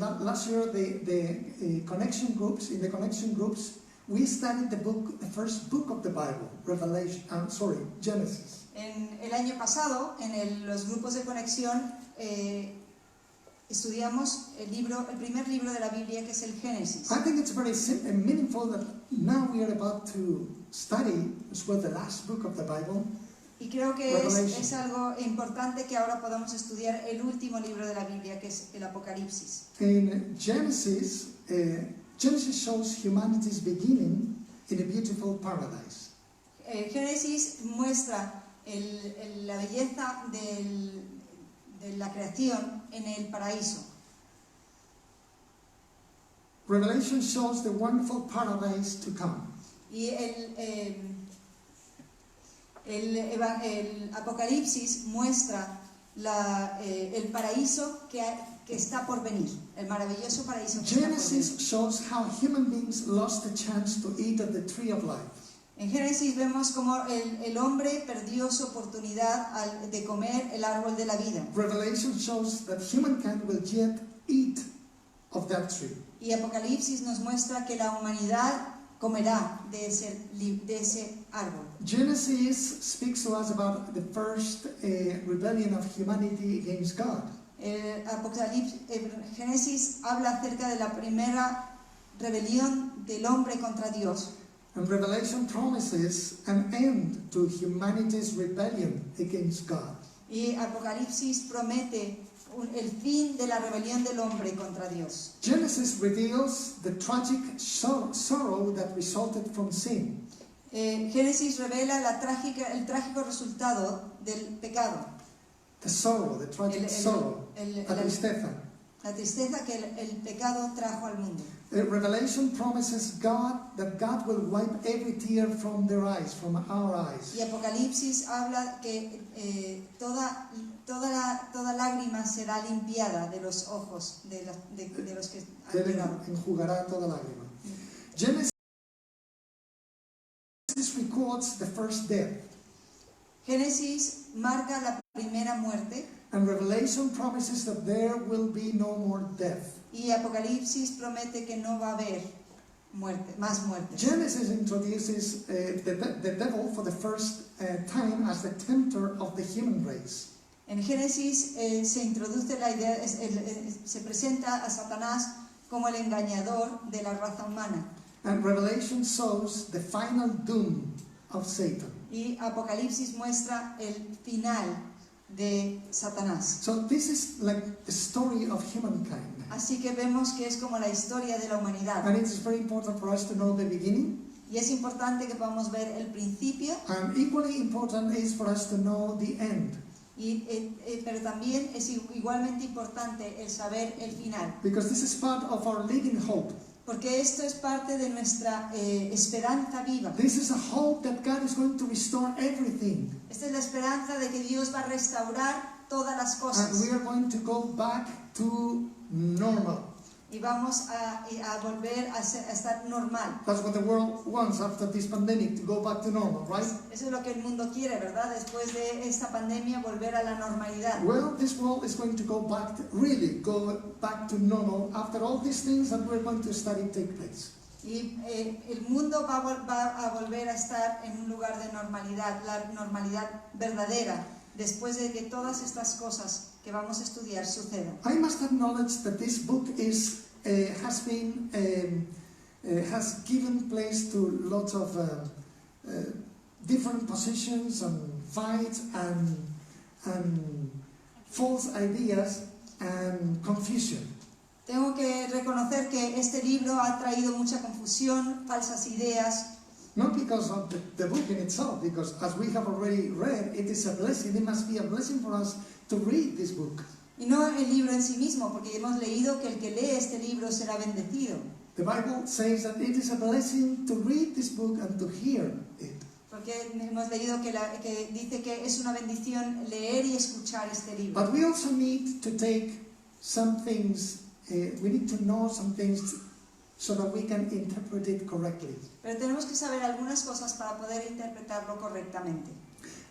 connection groups, in the connection groups, we studied the first book of the Bible, Genesis. En el año pasado, en los grupos de conexión, estudiamos el primer libro de la Biblia, que es el Génesis. I think it's very meaningful that now we are about to study as well the last book of the Bible. Y creo que Revelation. es algo importante que ahora podamos estudiar el último libro de la Biblia, que es el Apocalipsis. In Genesis, Genesis shows humanity's beginning in a beautiful paradise. Génesis muestra la belleza de la creación en el paraíso. Revelation shows the wonderful paradise to come. Y el Apocalipsis muestra el paraíso que está por venir, el maravilloso paraíso que está por venir. Genesis shows how human beings lost the chance to eat of the tree of life. En Génesis vemos cómo el hombre perdió su oportunidad de comer el árbol de la vida. Revelation shows that humankind will yet eat of that tree. Y Apocalipsis nos muestra que la humanidad comerá de ese árbol. Genesis speaks to us about the first rebellion of humanity against God. Génesis habla acerca de la primera rebelión del hombre contra Dios. And Revelation promises an end to humanity's rebellion against God. Y Apocalipsis promete el fin de la rebelión del hombre contra Dios. Genesis reveals the tragic sorrow that resulted from sin. Génesis revela el trágico resultado del pecado. The sorrow, the tragic sorrow, la tristeza. La tristeza que el pecado trajo al mundo. Revelation promises that God will wipe every tear from their eyes, from our eyes. Y Apocalipsis habla que toda lágrima será limpiada de los ojos de los que han Él llorado. enjugará toda lágrima. Genesis records the first death. Génesis marca la primera muerte And Revelation promises that there will be no more death. y Apocalipsis promete que no va a haber más muertes. Genesis introduces the devil for the first time as the tempter of the human race. En Génesis se introduce la idea, se presenta a Satanás como el engañador de la raza humana. And Revelation shows the final doom of Satan. Y Apocalipsis muestra el final de Satanás. So this is like the story of humankind. Así que vemos que es como la historia de la humanidad. And it is very important for us to know the beginning. Y es importante que podamos ver el principio, And equally important is for us to know the end. pero también es igualmente importante el saber el final. Because this is part of our living hope. Porque esto es parte de nuestra esperanza viva. This is a hope that God is going to restore everything. Esta es la esperanza de que Dios va a restaurar todas las cosas. And we are going to go back to normal. Y vamos a volver a estar normal. That's what the world wants after this pandemic, to go back to normal, right? Eso es lo que el mundo quiere, ¿verdad? Después de esta pandemia, volver a la normalidad. Well, this world is going to go back to normal after all these things that we're going to study take place. Y el mundo va a volver a estar en un lugar de normalidad, la normalidad verdadera, después de que todas estas cosas que vamos a estudiar sucedan. I must acknowledge that this book has given place to lots of different positions and fights and false ideas and confusion. Tengo que reconocer que este libro ha traído mucha confusión, falsas ideas, Not because of the book in itself, because as we have already read, it is a blessing. It must be a blessing for us to read this book. y no el libro en sí mismo, porque hemos leído que el que lee este libro será bendecido. The Bible says that it is a blessing to read this book and to hear it. Porque hemos leído que dice que es una bendición leer y escuchar este libro. But we also need to take some things, we need to know some things so that we can interpret it correctly. Pero tenemos que saber algunas cosas para poder interpretarlo correctamente.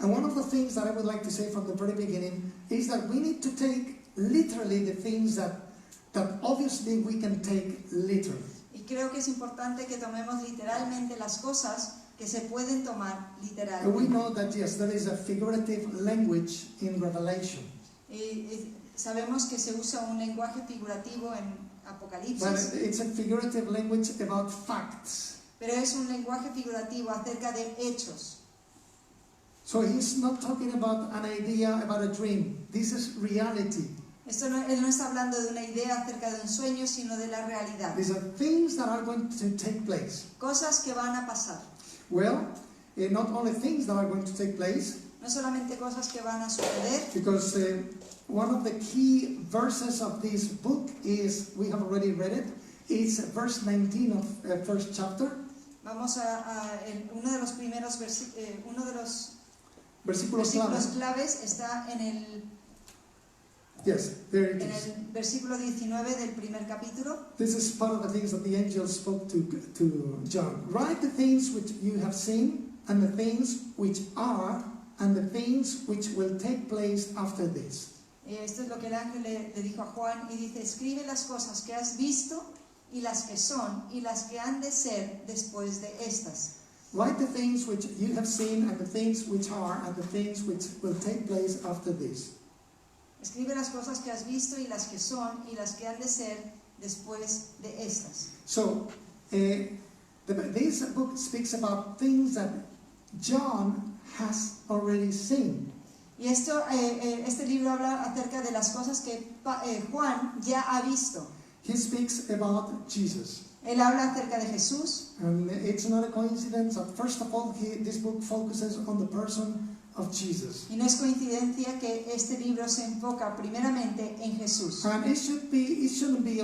And one of the things that I would like to say from the very beginning is that we need to take literally the things that obviously we can take literally. Y creo que es importante que tomemos literalmente las cosas que se pueden tomar And we literalmente. know that yes, there is a figurative language in Revelation. Y sabemos que se usa un lenguaje figurativo en But Apocalipsis, it's a figurative language about facts. pero es un lenguaje figurativo acerca de hechos. So he's not talking about an idea, about a dream. This is reality. Él no está hablando de una idea acerca de un sueño, sino de la realidad. These are things that are going to take place. Cosas que van a pasar. Well, not only things that are going to take place, no solamente cosas que van a suceder, because one of the key verses of this book is, we have already read it, it's verse 19 of first chapter. vamos uno de los primeros uno de los Versículos versículos clave. claves está en el Yes, there it en is. el versículo 19 del primer capítulo. This is part of the things that the angel spoke to John. Write the things which you have seen, and the things which are, and the things which will take place after this. Esto es lo que el ángel le dijo a Juan y dice, escribe las cosas que has visto y las que son y las que han de ser después de estas. Write the things which you have seen, and the things which are, and the things which will take place after this. Escribe las cosas que has visto y las que son y las que han de ser después de estas. So, this book speaks about things that John has already seen. Y este libro habla acerca de las cosas que Juan ya ha visto. He speaks about Jesus. Él habla acerca de Jesús. And it's not a coincidence that, first of all, this book focuses on the person of Jesus. Y no es coincidencia que este libro se enfoca primeramente en Jesús. And it shouldn't be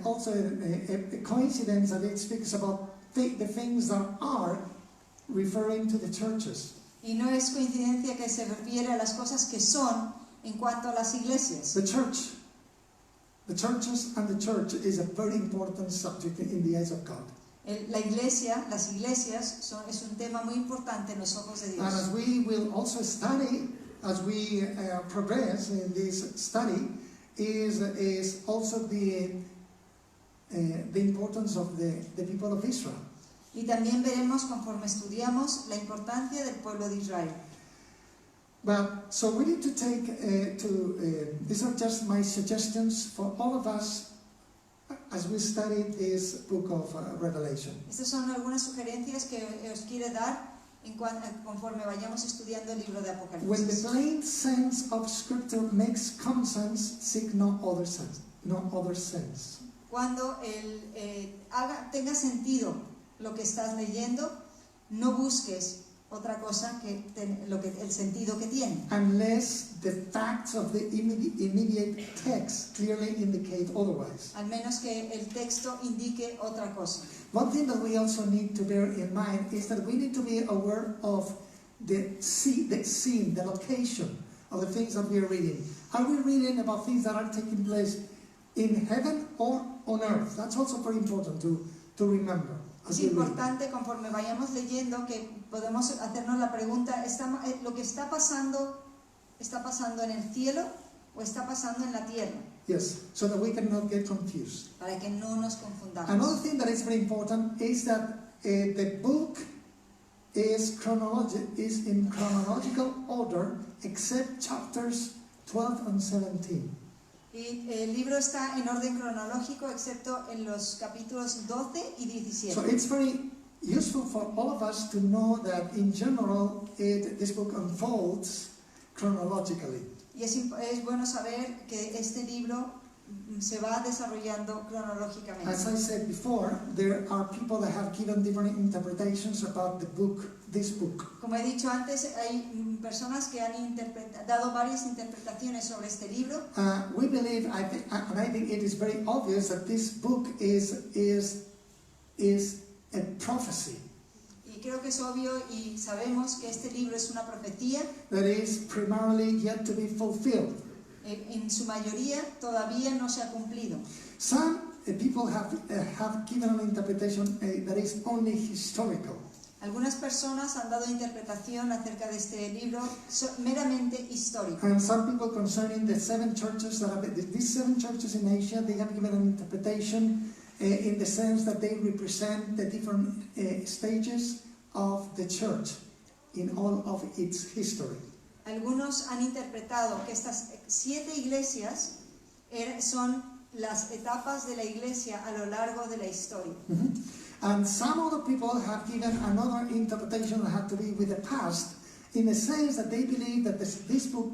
also a coincidence that it speaks about the things that are referring to the churches. Y no es coincidencia que se refiere a las cosas que son en cuanto a las iglesias. The church. The churches and the church is a very important subject in the eyes of God. La iglesia, las iglesias es un tema muy importante en los ojos de And as Dios. we will also study, as we progress in this study, is also the importance of the people of Israel. Y también veremos conforme estudiamos la importancia del pueblo de Israel. But so we need to take these are just my suggestions for all of us as we study this book of Revelation. Estas son algunas sugerencias que os quiero dar conforme vayamos estudiando el libro de When the Apocalipsis. plain sense of Scripture makes common sense, seek no other sense. Cuando tenga sentido lo que estás leyendo, no busques otra cosa que el sentido que tiene. Unless the facts of the immediate text clearly indicate otherwise. Al menos que el texto indique otra cosa. One thing that we also need to bear in mind is that we need to be aware of the scene, the location of the things that we are reading. Are we reading about things that are taking place in heaven or on earth? That's also very important to remember. Es importante conforme vayamos leyendo que podemos hacernos la pregunta, ¿lo que está pasando en el cielo o está pasando en la tierra? Yes, so that we cannot get confused. Para que no nos confundamos. Another thing that is very important is that the book is in chronological order except chapters 12 and 17. Y el libro está en orden cronológico excepto en los capítulos 12 y 17. So it's very useful for all of us to know that in general this book unfolds chronologically. Y es bueno saber que este libro se va desarrollando cronológicamente. As I said before, there are people that have given different interpretations about this book. Como he dicho antes, hay personas que han dado varias interpretaciones sobre este libro. We believe, and I think it is very obvious that this book is a prophecy. Y creo que es obvio y sabemos que este libro es una profecía. That is primarily yet to be fulfilled. En su mayoría todavía no se ha cumplido. Some people have given an interpretation that is only historical. Algunas personas han dado interpretación acerca de este libro meramente histórico. And some people concerning the seven churches these seven churches in Asia, they have given an interpretation in the sense that they represent the different stages of the church in all of its history. Algunos han interpretado que estas 7 iglesias son las etapas de la iglesia a lo largo de la historia. Mm-hmm. And some other people have given another interpretation that had to be with the past, in the sense that they believe that this book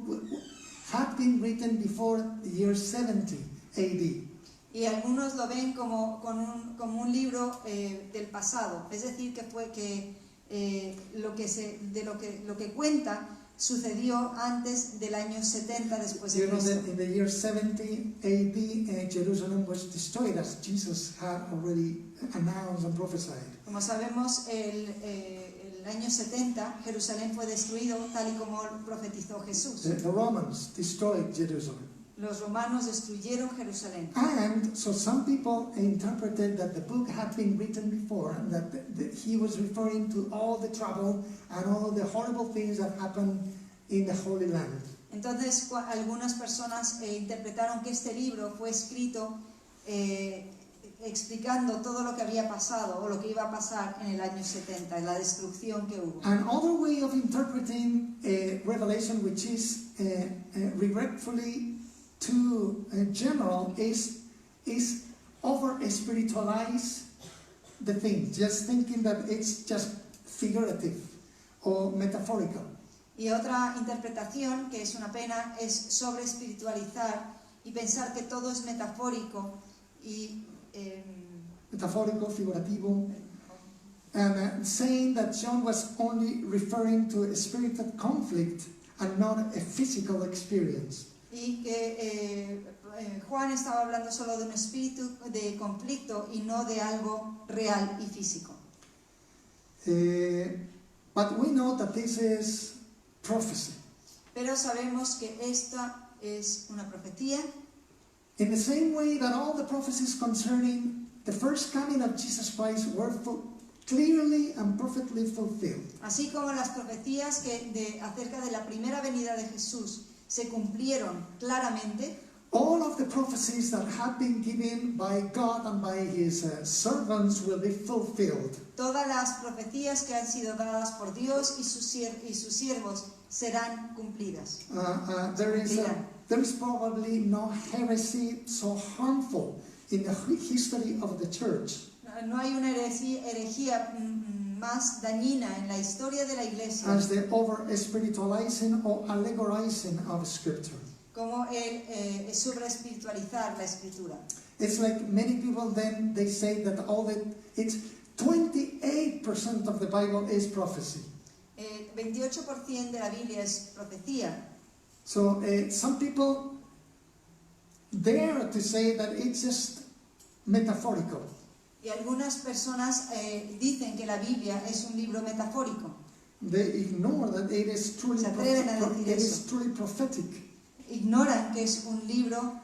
had been written before the year 70 AD. Y algunos lo ven como un libro del pasado, es decir, que lo que cuenta sucedió antes del año 70 después de You know Cristo. that in the year 70 AD, Jerusalem was destroyed as Jesus had already announced and prophesied. Como sabemos, el año 70 Jerusalén fue destruido tal y como profetizó Jesús. The Romans destroyed Jerusalem. Los romanos destruyeron Jerusalén. And so some people interpreted that the book had been written before, and that he was referring to all the trouble and all the horrible things that happened in the Holy Land. Entonces algunas personas interpretaron que este libro fue escrito explicando todo lo que había pasado o lo que iba a pasar en el año 70, en la destrucción que hubo. Another way of interpreting Revelation, which is regretfully too general, is over spiritualize the thing, just thinking that it's just figurative or metaphorical. Y otra interpretación, que es una pena, es sobre espiritualizar y pensar que todo es metafórico y Metaphorical, figurativo, and saying that John was only referring to a spiritual conflict and not a physical experience. y que Juan estaba hablando solo de un espíritu de conflicto y no de algo real y físico. But we know that this is prophecy. Pero sabemos que esta es una profecía, In the same way that all the prophecies concerning the first coming of Jesus Christ were clearly and perfectly fulfilled. así como las profecías acerca de la primera venida de Jesús se cumplieron claramente. All of the prophecies that have been given by God and by His servants will be fulfilled. Todas las profecías que han sido dadas por Dios y sus siervos serán cumplidas. There is probably no heresy so harmful in the history of the church No hay una herejía más dañina en la historia de la iglesia as the over-spiritualizing or allegorizing of Scripture. como el sobreespiritualizar la escritura. It's like many people then they say that it's 28% of the Bible is prophecy. 28% de la Biblia es profecía. So some people dare to say that it's just metaphorical. Y algunas personas dicen que la Biblia es un libro metafórico. They ignore that it is truly, Se atreven a decir it is eso. truly prophetic. Ignoran que es un libro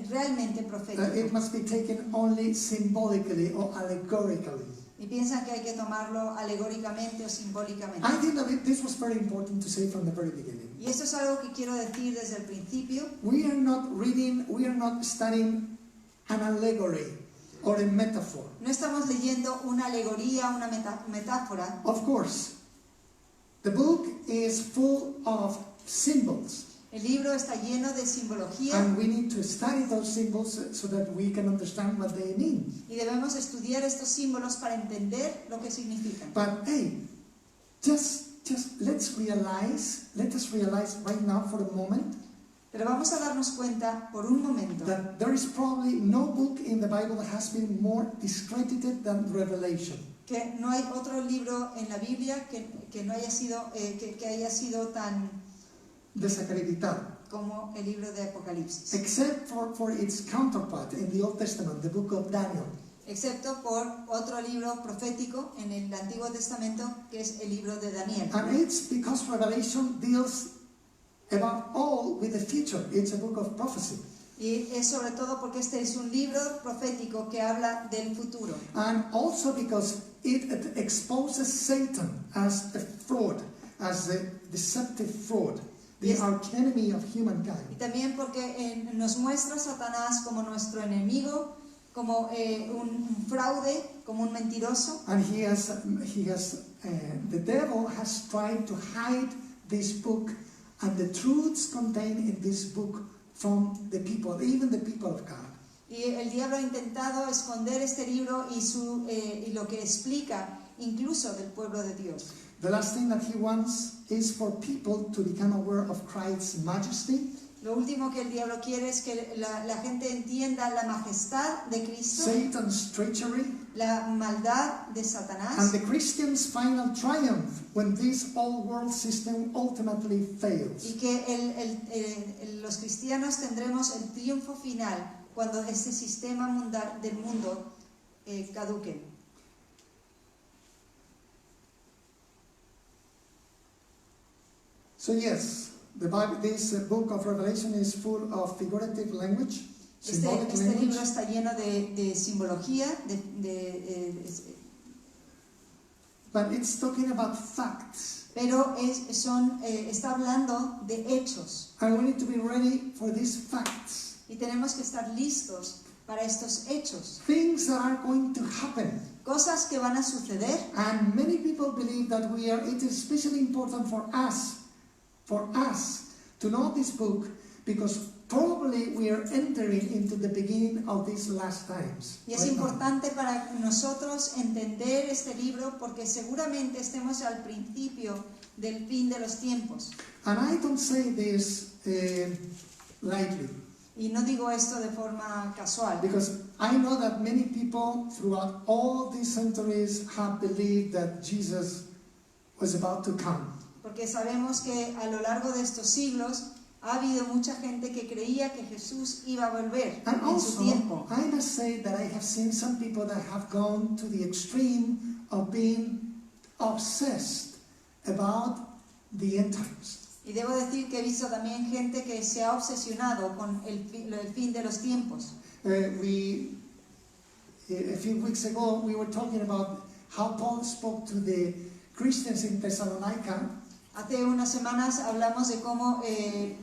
realmente It profético. must be taken only symbolically or allegorically. Y piensan que hay que tomarlo alegóricamente o simbólicamente. I think that this was very important to say from the very beginning. Y esto es algo que quiero decir desde el principio. We are not studying an allegory or a metaphor. No estamos leyendo una alegoría, una metáfora. Of course, the book is full of symbols, El libro está lleno de simbología and we need to study those symbols so that we can understand what they mean. y debemos estudiar estos símbolos para entender lo que significan. But hey, just let us realize right now for a moment Pero vamos a darnos cuenta por un momento that there is probably no book in the Bible that has been more discredited than Revelation. que no hay otro libro en la Biblia que no haya sido que haya sido tan Desacreditado. como el libro de Apocalipsis, Except for its counterpart in the Old Testament, the book of Daniel. excepto por otro libro profético en el Antiguo Testamento que es el libro de Daniel. And it's because Revelation deals above all with the future. It's a book of prophecy. Y es sobre todo porque este es un libro profético que habla del futuro. And also because it exposes Satan as a fraud, as a deceptive fraud, the Yes. archenemy of Y humankind. también porque nos muestra a Satanás como nuestro enemigo, como un fraude, como un mentiroso. And the devil has tried to hide this book and the truths contained in this book from the people, even the people of God. Y el diablo ha intentado esconder este libro y lo que explica incluso del pueblo de Dios. The last thing that he wants is for people to become aware of Christ's majesty. Lo último que el diablo quiere es que la gente entienda la majestad de Cristo, Satan's treachery, la maldad de and Satanás the Christian's final triumph when this old world system ultimately y fails. que los cristianos tendremos el triunfo final cuando este sistema del mundo caduque. So yes, the Bible, this book of Revelation is full of figurative language, symbolic Este language, libro está lleno de simbología, but it's talking about facts. pero está hablando de hechos And we need to be ready for these facts. y tenemos que estar listos para estos hechos. Things that are going to happen. Cosas que van a suceder. And many people believe that it is especially important for us to know this book because probably we are entering into the beginning of these last times. Y es right now. importante para nosotros entender este libro porque seguramente estemos al principio del fin de los tiempos. And I don't say this lightly Y no digo esto de forma casual, because I know that many people throughout all these centuries have believed that Jesus was about to come. porque sabemos que a lo largo de estos siglos ha habido mucha gente que creía que Jesús iba a volver And en su also, tiempo. I must say that I have seen some people that have gone to the extreme of being obsessed about the end times. Y debo decir que he visto también gente que se ha obsesionado con el fin de los tiempos. A few weeks ago, we were talking about how Paul spoke to the Christians in Thessalonica, Hace unas semanas hablamos de cómo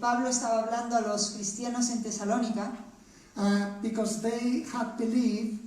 Pablo estaba hablando a los cristianos en Tesalónica because they had believed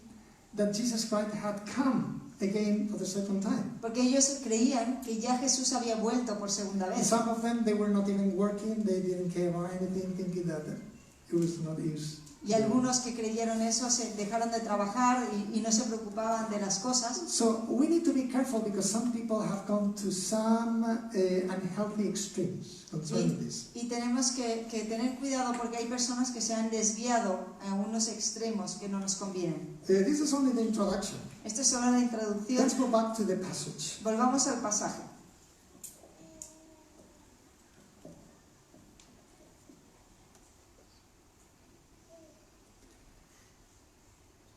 that Jesus Christ had come again for the second time. porque ellos creían que ya Jesús había vuelto por segunda And vez. some of them, they were not even working, they didn't care about anything, thinking that it was not used. Y algunos que creyeron eso se dejaron de trabajar y no se preocupaban de las cosas. So we need to be careful because some people have gone to some unhealthy extremes concerning this. Y tenemos que tener cuidado porque hay personas que se han desviado a unos extremos que no nos convienen. This is only the introduction. Esto es solo la introducción. Let's go back to the passage. Volvamos al pasaje.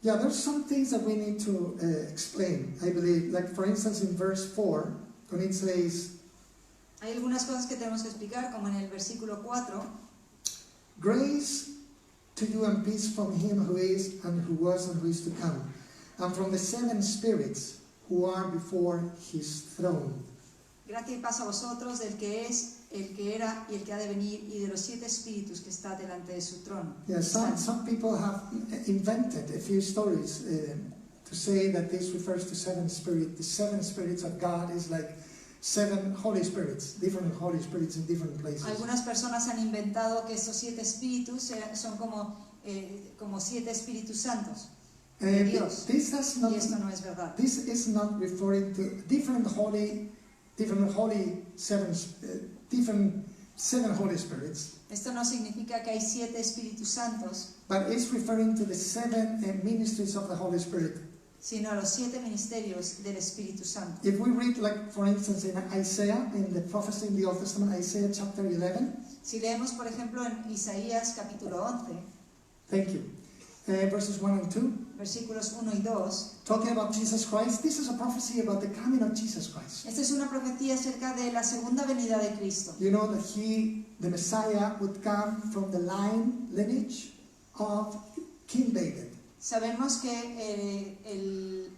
Yeah, there's some things that we need to explain, I believe. Like, for instance, in verse 4, when it says, Hay algunas cosas que tenemos que explicar, como en el versículo 4. grace to you and peace from him who is, and who was, and who is to come, and from the seven spirits who are before his throne. Gracia y paz a vosotros del que es, el que era y el que ha de venir, y de los 7 espíritus que está delante de su trono. Yeah, some people have invented a few stories to say that this refers to seven spirits. The seven spirits of God is like 7 Holy Spirits, different Holy Spirits in different places. Algunas personas han inventado que estos 7 espíritus son como 7 espíritus santos de Dios. This does not. Y esto no es verdad. This is not referring to different seven Holy Spirits, Esto no significa que hay 7 espíritus santos, but it's referring to the 7 ministries of the Holy Spirit. sino a los 7 ministerios del Espíritu Santo. If we read, like for instance, in Isaiah, in the prophecy in the Old Testament, Isaiah chapter 11. Si leemos, por ejemplo, en Isaías capítulo 11, Thank you. Verses 1 and 2, versículos 1 y 2, talking about Jesus Christ. This is a prophecy about the coming of Jesus Christ. esta es una profecía acerca de la segunda venida de Cristo. You know that the Messiah, would come from the lineage of King David. Sabemos que el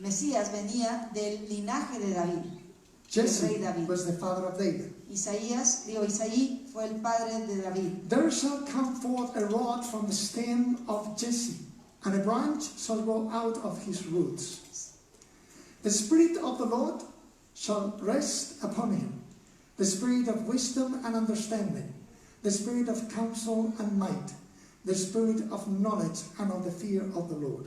Mesías venía del linaje de David, del Jesse rey David. was the father of David. Isaí fue el padre de David. There shall come forth a rod from the stem of Jesse, and a branch shall grow out of his roots. The Spirit of the Lord shall rest upon him, the Spirit of wisdom and understanding, the Spirit of counsel and might, the Spirit of knowledge and of the fear of the Lord.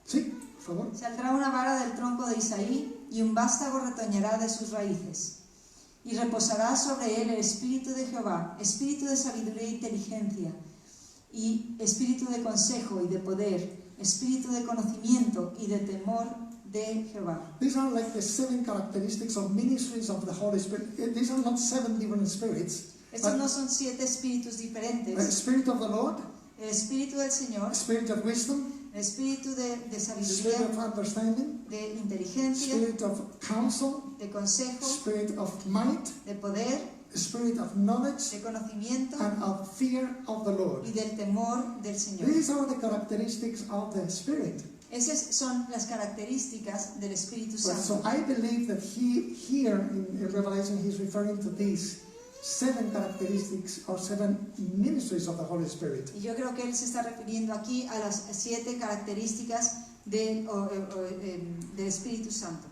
¿Sí? Por favor. Saldrá una vara del tronco de Isaí y un vástago retoñará de sus raíces. Y reposará sobre él el espíritu de Jehová, espíritu de sabiduría e inteligencia, y espíritu de consejo y de poder, espíritu de conocimiento y de temor de Jehová. These are like the 7 characteristics of ministries of the Holy Spirit. These are not 7 different spirits. Estos no son 7 espíritus The diferentes. Spirit of the Lord, El espíritu del Señor, Spirit of wisdom, el espíritu de Spirit sabiduría, of understanding, de inteligencia, Spirit of counsel, de consejo, Spirit of might, de poder, Spirit of knowledge, de conocimiento and of fear of the Lord. y del temor del Señor. These are the characteristics of the Spirit. Esas son las características del Espíritu So Santo. I believe that here in Revelation he's referring to these 7 characteristics or 7 ministries of the Holy Spirit. Y yo creo que él se está refiriendo aquí a las 7 características del Espíritu Santo.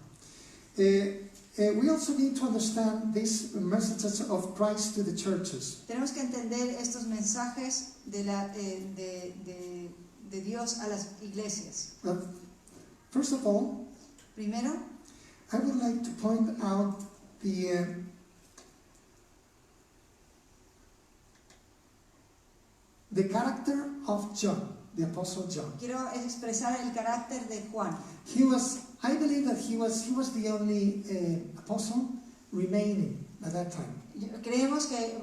We also need to understand these messages of Christ to the churches. Tenemos que entender estos mensajes de Dios a las iglesias. But first of all, Primero, I would like to point out the character of John, the Apostle John. quiero expresar el carácter de Juan. I believe that he was the only apostle remaining at that time.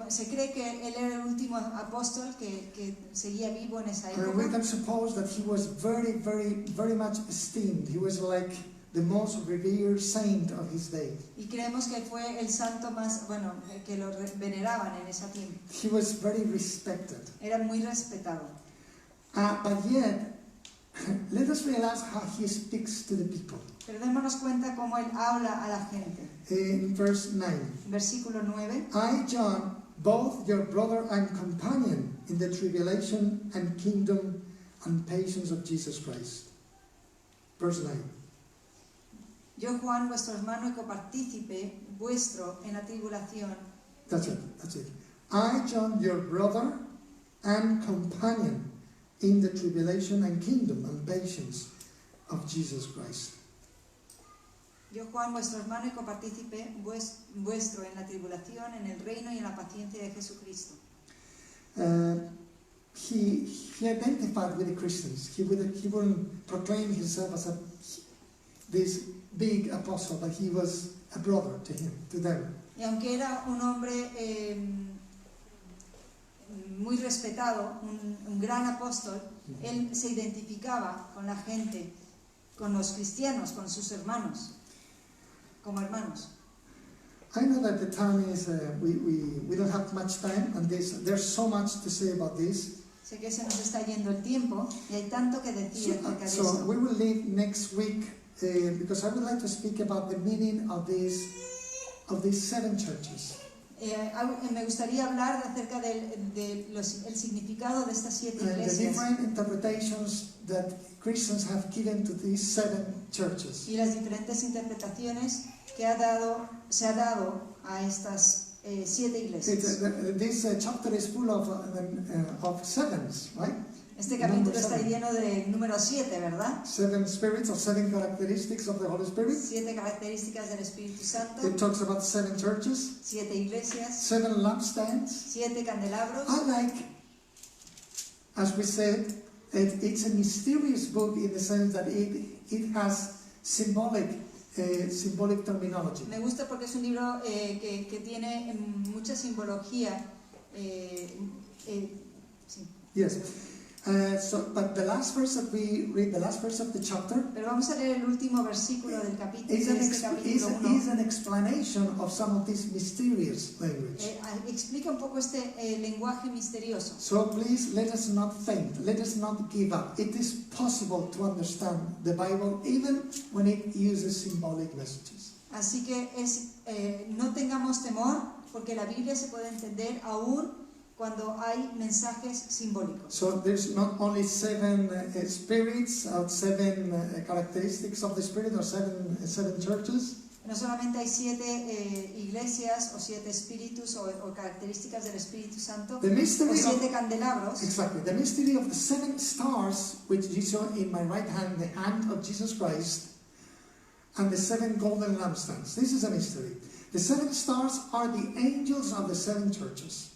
Se cree que él era el último apóstol que seguía vivo en esa And we época. can suppose that he was very, very, very much esteemed. He was like the most revered saint of his day. Y creemos que fue el santo más, que lo veneraban en ese tiempo. He was very respected. Era muy respetado. But yet, let us realize how he speaks to the people. Pero démonos cuenta cómo él habla a la gente. In verse 9, Versículo 9. I, John, both your brother and companion in the tribulation and kingdom and patience of Jesus Christ. Verse 9. Yo, Juan, vuestro hermano y copartícipe vuestro en la tribulación. That's it. I, John, your brother and companion in the tribulation and kingdom and patience of Jesus Christ. Yo, Juan, vuestro hermano y copartícipe vuestro en la tribulación, en el reino y en la paciencia de Jesucristo. He identified with the Christians. He wouldn't proclaim himself as this big apostle, but he was a brother to them. Y aunque era un hombre muy respetado, un gran apóstol, él se identificaba con la gente, con los cristianos, con sus hermanos, como hermanos. I know that the time is, we don't have much time, and there's so much to say about this. Sé que se nos está yendo el tiempo y hay tanto que decir acerca de So esto. we will leave next week because I would like to speak about the meaning of these 7 churches. Me gustaría hablar acerca del significado de estas 7 And the iglesias different interpretations that Christians have given to these 7 churches. y las diferentes interpretaciones que se ha dado a estas 7 iglesias. This chapter is full of sevens, right? Este capítulo Number está 7. lleno del número 7, ¿verdad? 7 spirits or 7 characteristics of the Holy Spirit. 7 características del Espíritu Santo, It talks about 7 churches, 7 iglesias, 7 lampstands. 7 candelabros. I like, as we said, it's a mysterious book in the sense that it has symbolic terminology. Me gusta porque es un libro que tiene mucha simbología. Sí. Yes. But the last verse that we read, the last verse of the chapter, Pero vamos a leer el último versículo del capítulo, is de este capítulo 1. an explanation of some of this mysterious language. Explica un poco este lenguaje misterioso. So please let us not faint, let us not give up. It is possible to understand the Bible even when it uses symbolic messages. Así que no tengamos temor porque la Biblia se puede entender aún cuando hay mensajes simbólicos. So there's not only 7 spirits or 7 characteristics of the Spirit or 7 churches. No solamente hay 7 iglesias o 7 espíritus o características del Espíritu Santo The mystery o 7 of, candelabros. exactly, the mystery of the 7 stars, which you saw in my right hand, the hand of Jesus Christ, and the 7 golden lampstands. This is a mystery. The 7 stars are the angels of the 7 churches.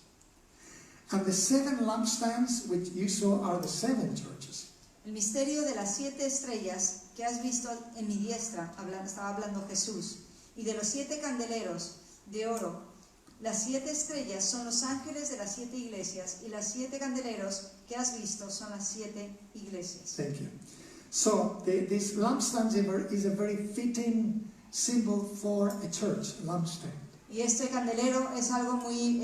And the 7 lampstands which you saw are the 7 churches. El misterio de las 7 estrellas que has visto en mi diestra, estaba hablando Jesús, y de los 7 candeleros de oro. Las 7 estrellas son los ángeles de las 7 iglesias, y las 7 candeleros que has visto son las 7 iglesias. Thank you. So this lampstand is a very fitting symbol for a church, lampstand. Y este candelero es algo muy,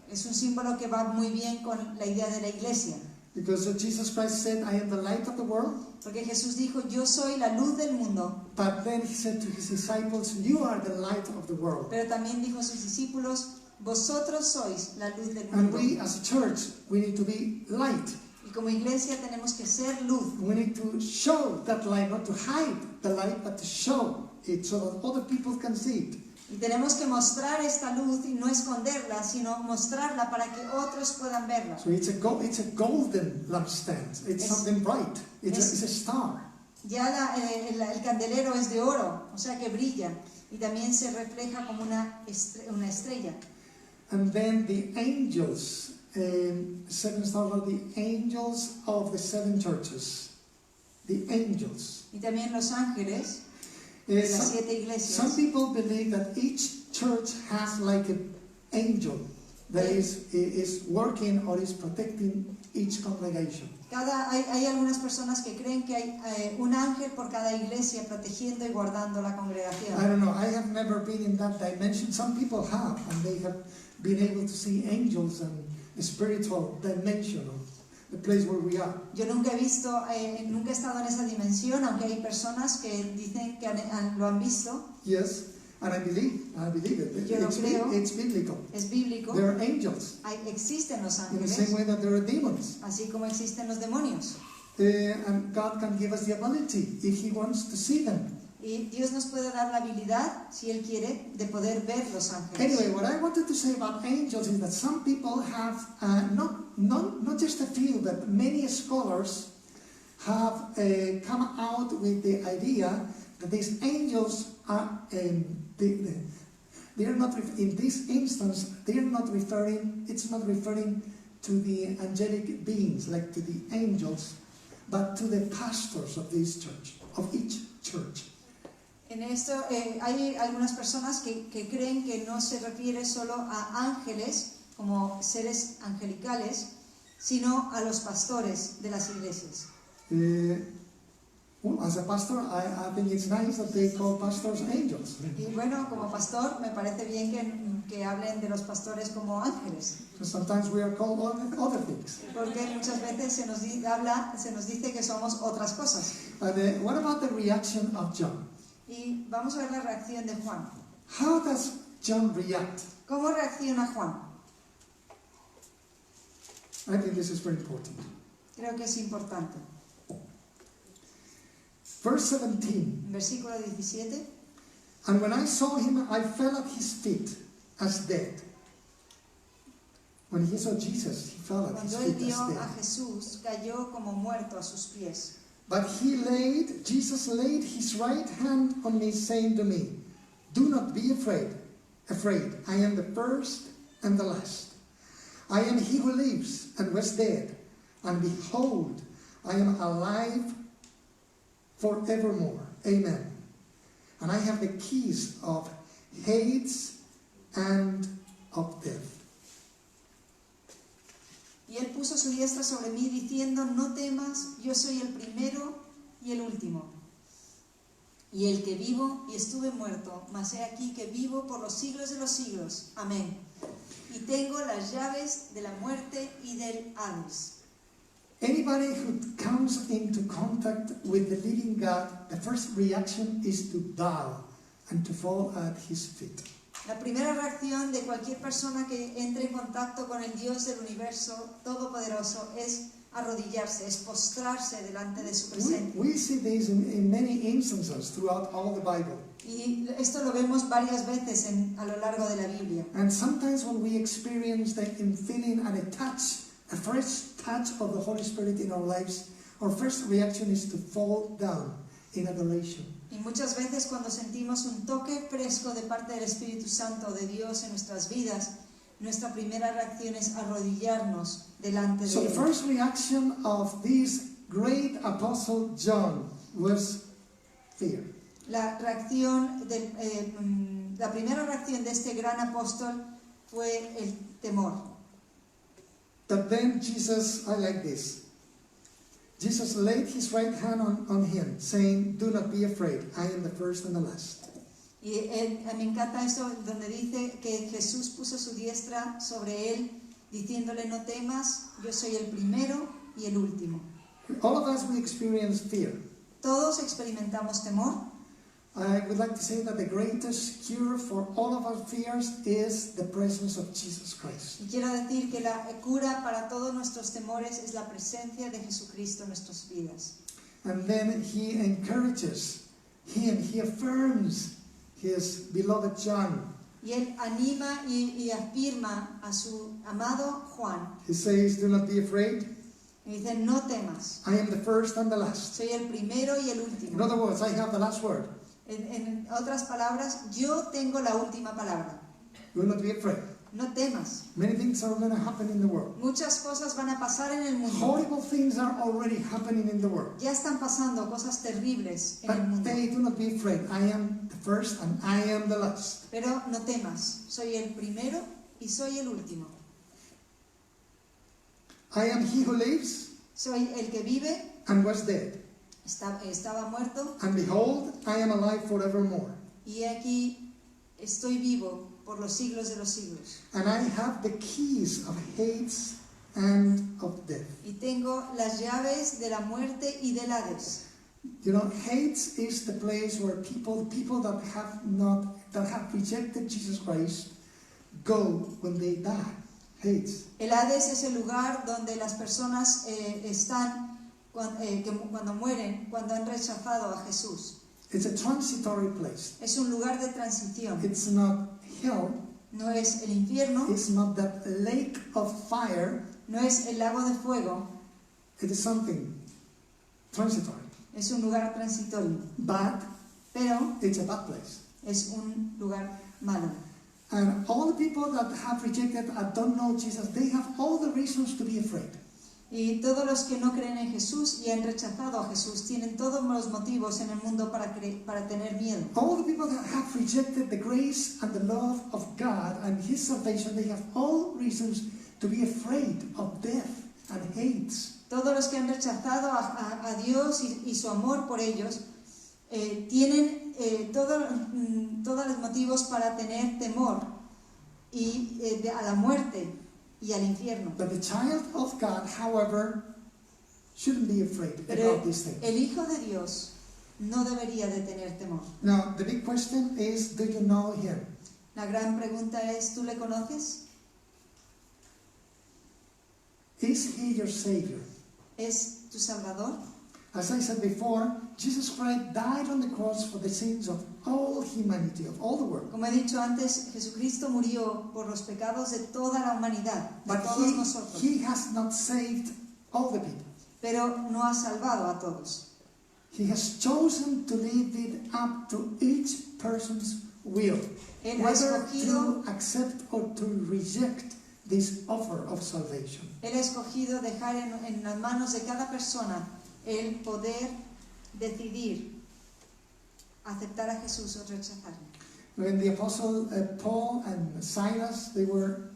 es un símbolo que va muy bien con la idea de la iglesia. Because Jesus Christ said, I am the light of the world. Porque Jesús dijo, yo soy la luz del mundo. But then he said to his disciples, you are the light of the world. Pero también dijo a sus discípulos, vosotros sois la luz del And mundo. we as a church, we need to be light. Y como iglesia tenemos que ser luz. We need to show that light, not to hide the light, but to show it so that other people can see it. Y tenemos que mostrar esta luz y no esconderla, sino mostrarla para que otros puedan verla. So it's a golden lampstand. It's something bright. It's a star. Ya el candelero es de oro, o sea que brilla. Y también se refleja como una estrella. And then the angels, 7 stars are the angels of the 7 churches. The angels. Y también los ángeles de las 7 Some iglesias. people believe that each church has like an angel that is working or is protecting each congregation. Hay algunas personas que creen que hay un ángel por cada iglesia protegiendo y guardando la I congregación. don't know, I have never been in that dimension. Some people have, and they have been able to see angels and a spiritual dimension of the place where we are. Yo nunca he estado en esa dimensión, aunque hay personas que dicen que lo han visto. Yes, and I believe it. Yo lo creo. It's biblical. Es bíblico. There are angels Existen los in the same ángeles, way that there are demons. así como existen los demonios. And God can give us the ability if He wants to see them. Y Dios nos puede dar la habilidad, si Él quiere, de poder ver los ángeles. Anyway, what I wanted to say about angels is that some people have, not just a few, but many scholars have come out with the idea that these angels are, they are not, in this instance, they are not referring, it's not referring to the angelic beings, like to the angels, but to the pastors of this church, of each church. En esto hay algunas personas que creen que no se refiere solo a ángeles, como seres angelicales, sino a los pastores de las iglesias. Well, as a pastor, I think it's nice that they call pastors angels. Y bueno, como pastor, me parece bien que hablen de los pastores como ángeles. So sometimes we are called other things. Porque muchas veces se nos dice que somos otras cosas. What about the reaction of John? Y vamos a ver la reacción de Juan. How does John react? ¿Cómo reacciona Juan? I think this is very important. Creo que es importante. Verse 17. Versículo 17. And when I saw him, I fell at his feet as dead. When he saw Jesus, he fell at his Cuando él feet vio as a dead. Jesús, cayó como muerto a sus pies. But Jesus laid his right hand on me, saying to me, do not be afraid. I am the first and the last. I am he who lives and was dead, and behold, I am alive forevermore. Amen. And I have the keys of Hades and of death. Y él puso su diestra sobre mí, diciendo, no temas, yo soy el primero y el último. Y el que vivo y estuve muerto, mas he aquí que vivo por los siglos de los siglos. Amén. Y tengo las llaves de la muerte y del Hades. Anybody who comes into contact with the living God, the first reaction is to bow and to fall at his feet. La primera reacción de cualquier persona que entre en contacto con el Dios del universo todopoderoso es arrodillarse, es postrarse delante de su presencia. We see this in many instances throughout all the Bible. Y esto lo vemos varias veces a lo largo de la Biblia. And sometimes when we experience the feeling and a fresh touch of the Holy Spirit in our lives, our first reaction is to fall down in adoration. Y muchas veces cuando sentimos un toque fresco de parte del Espíritu Santo de Dios en nuestras vidas, nuestra primera reacción es arrodillarnos delante So de the Él. first reaction of this great apostle John was fear. La primera reacción de este gran apóstol fue el temor. But then Jesus, I like this. Jesus laid his right hand on him, saying, "Do not be afraid, I am the first and the last." Y me encanta esto donde dice que Jesús puso su diestra sobre él, diciéndole: no temas, yo soy el primero y el último. All of us, we experience fear. Todos experimentamos temor. I would like to say that the greatest cure for all of our fears is the presence of Jesus Christ. Y quiero decir que la cura para todos nuestros temores es la presencia de Jesucristo en nuestras vidas. And then he encourages him, he affirms his beloved John. Y él anima y afirma a su amado Juan. He says, "Do not be afraid, Y dice: no temas, I am the first and the last." soy el primero y el In último. other words, I have the last word. En otras palabras, yo tengo la última palabra. Do not be afraid. No temas. Many things are going to happen in the world. Muchas cosas van a pasar en el mundo. Horrible things are already happening in the world. Ya están pasando cosas terribles en el But mundo. they do not be afraid. I am the first and I am the last. Pero no temas, soy el primero y soy el último. I am he who lives Soy el que vive, and was dead. estaba muerto, And behold, I am alive forevermore. y aquí estoy vivo por los siglos de los siglos. And I have the keys of Hades and of death. Y tengo las llaves de la muerte y del Hades. You know, Hades is the place where people that have rejected Jesus Christ go when they die. Hades. El Hades es el lugar donde las personas están cuando mueren, cuando han rechazado a Jesús. It's a transitory place. Es un lugar de transición. It's not hell. No es el infierno, It's not that lake of fire. no es el lago de fuego, It is something transitory. es un lugar transitorio. But Pero it's a bad place. es un lugar malo. And all the people that have rejected and don't know Jesus, they have all the reasons to be afraid. Y todos los que no creen en Jesús y han rechazado a Jesús tienen todos los motivos en el mundo para tener miedo. All the people that have rejected the grace and the love of God and His salvation, they have all reasons to be afraid of death and hate. Todos los que han rechazado a Dios y su amor por ellos tienen todos los motivos para tener temor a la muerte y al infierno. But the child of God, however, shouldn't be afraid Pero about these things. el Hijo de Dios no debería de tener temor. Now, the big question is, do you know Him? La gran pregunta es: ¿tú le conoces? Is He your Savior? ¿Es tu Salvador? As I said before, Jesus Christ died on the cross for the sins of all humanity, of all the world. Como he dicho antes, Jesucristo murió por los pecados de toda la humanidad, de But todos nosotros, he has not saved all the people. pero no ha salvado a todos. He has chosen to leave it up to each person's will, Él ha whether escogido, to accept or to reject this offer of salvation. Él ha escogido dejar en las manos de cada persona el poder decidir aceptar a Jesús o rechazarle. When the apostle Paul and Silas, they were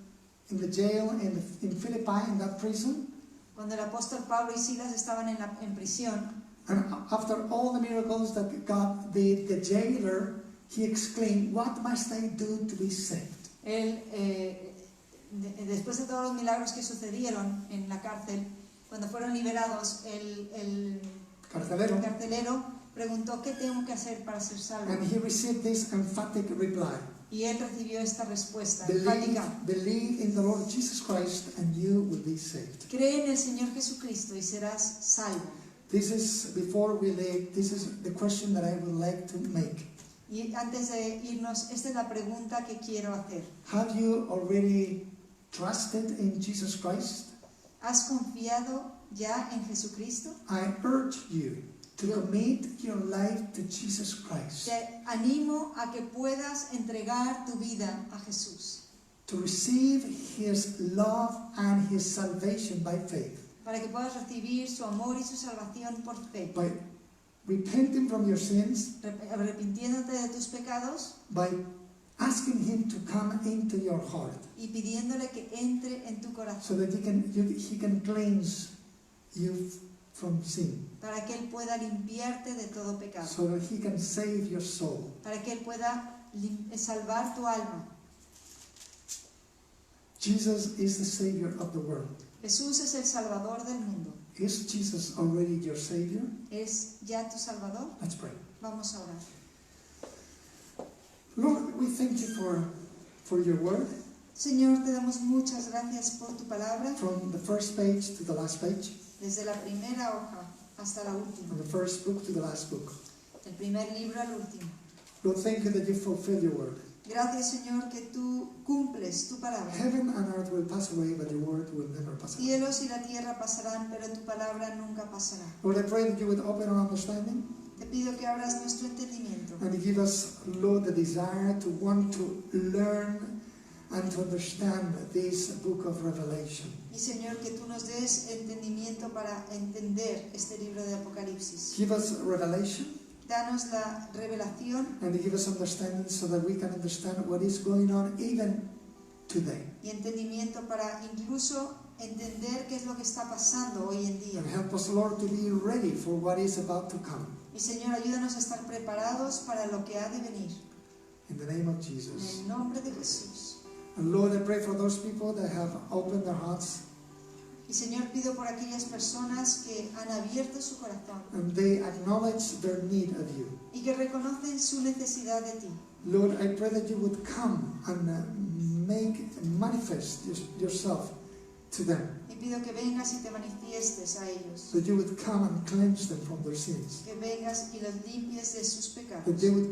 in the jail in Philippi, in that prison, Cuando el apóstol Pablo y Silas estaban en prisión, and after all the miracles that God did, the jailer, he exclaimed, "What must I do to be saved?" él, después de todos los milagros que sucedieron en la cárcel, cuando fueron liberados, el carcelero preguntó: ¿qué tengo que hacer para ser salvo? And he received this emphatic reply: Y él recibió esta respuesta enfática: believe in the Lord Jesus Christ and you will be saved. cree en el Señor Jesucristo y serás salvo. This is, before we leave, this is the question that I would like to make. Y antes de irnos, esta es la pregunta que quiero hacer. Have you already trusted in Jesus Christ? ¿Has confiado ya en Jesucristo? I urge you to commit your life to Jesus Christ, Te animo a que puedas entregar tu vida a Jesús, to receive His love and His salvation by faith, para que puedas recibir su amor y su salvación por fe, by repenting from your sins, arrepintiéndote de tus pecados by asking Him to come into your heart, y pidiéndole que entre en tu corazón, so that He can cleanse you from sin, para que Él pueda limpiarte de todo pecado, so that He can save your soul. para que Él pueda salvar tu alma. Jesus is the Savior of the world. Jesús es el Salvador del mundo. Is Jesus already your Savior? ¿Es ya tu Salvador? Let's pray. Vamos a orar. Lord, we thank you for your word, Señor, te damos muchas gracias por tu palabra, from the first page to the last page, desde la primera hoja hasta la última, from the first book to the last book. del primer libro al último. Lord, thank you that you fulfill your word. Gracias, Señor, que tú cumples tu palabra. Heaven and earth will pass away, but your word will never pass away. Cielos y la tierra pasarán, pero tu palabra nunca pasará. Lord, I pray that you would open our understanding Te pido que abras nuestro entendimiento and give us, Lord, the desire to want to learn and to understand this book of Revelation. y, Señor, que tú nos des entendimiento para entender este libro de Apocalipsis. Give us revelation Danos la revelación and give us understanding so that we can understand what is going on even today. y entendimiento para incluso entender qué es lo que está pasando hoy en día. And help us, Lord, to be ready for what is about to come. Y, Señor, ayúdanos a estar preparados para lo que ha de venir. In the name of En Jesus. el nombre de Jesús. And Lord, I pray for those people that have opened their hearts Y, Señor, pido por aquellas personas que han abierto su corazón and they acknowledge their need of you. y que reconocen su necesidad de ti. Lord, I pray that you would come and manifest yourself to them. Y pido que vengas y te manifiestes a ellos. That you would come and cleanse them from their sins. Que vengas y los limpies de sus That pecados. they would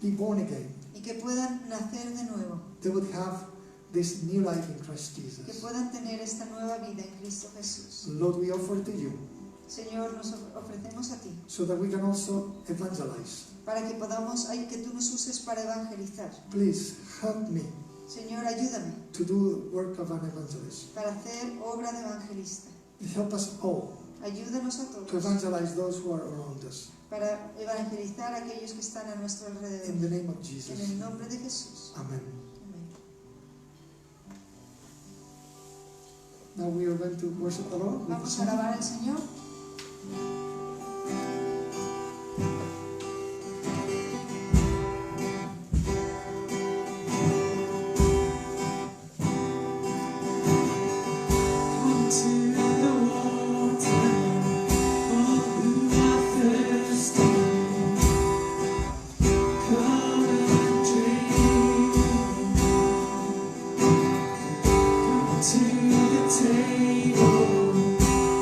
be born again. Y que puedan nacer de nuevo. They would have this new life in Christ Que Jesus. puedan tener esta nueva vida en Cristo Jesús. Lord, we offer to you Señor, nos ofrecemos a ti so that we can also evangelize. para que podamos, que tú nos uses para evangelizar. Please help me Señor, ayúdame to do the work of an evangelist. para hacer obra de evangelista. Help us all Ayúdanos a to todos evangelize those who are around us. para evangelizar a aquellos que están a nuestro In alrededor. the name of En Jesus. el nombre de Jesús. Amen. Amén. Now we are going to worship the Lord with a Vamos a song. alabar al Señor. Come to the water, all who are thirsty. Come and drink. Come to the table,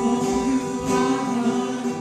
all who are hungry.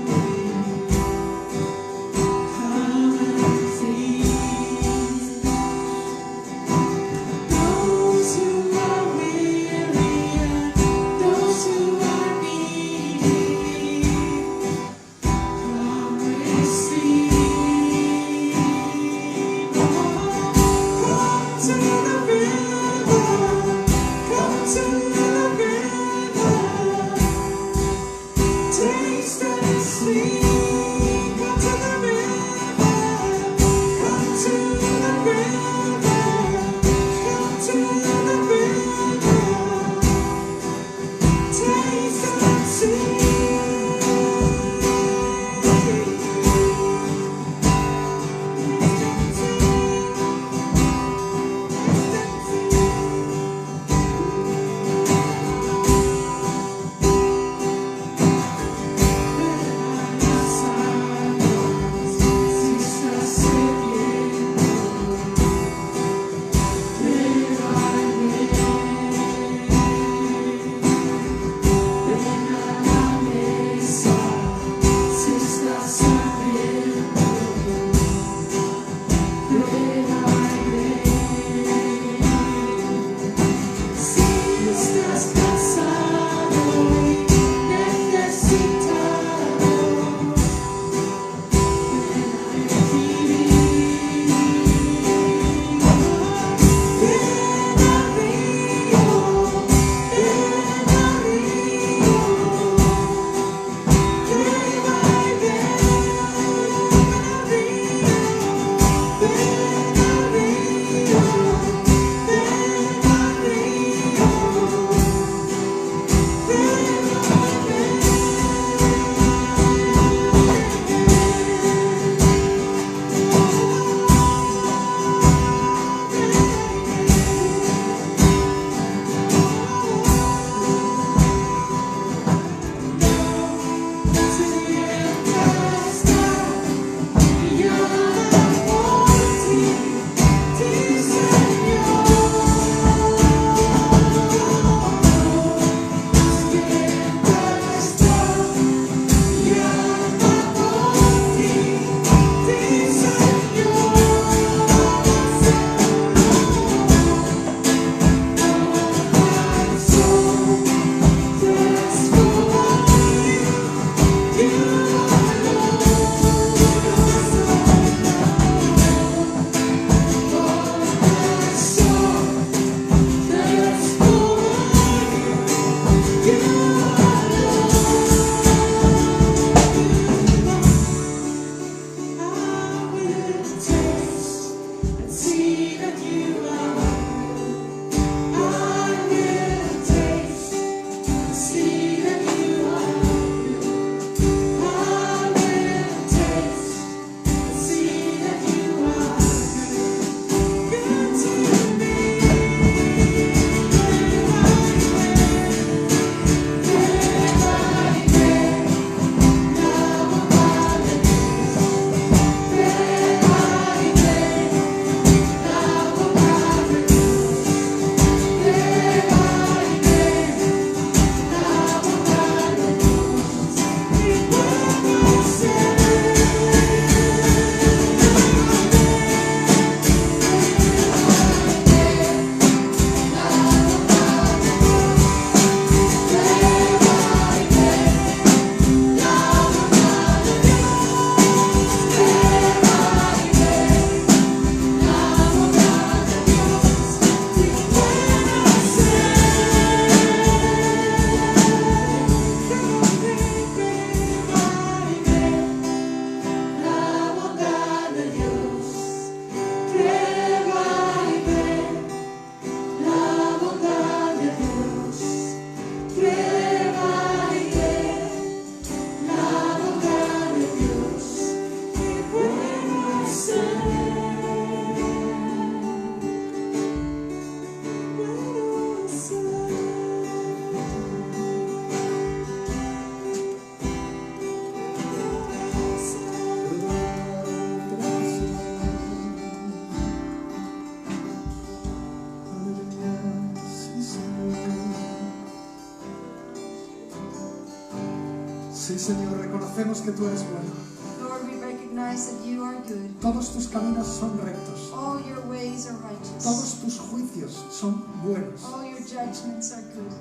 Sí, Señor, reconocemos que tú eres bueno. Lord, we recognize that you are good. Todos tus caminos son rectos. All your ways are righteous. Todos tus juicios son buenos. All your judgments are good.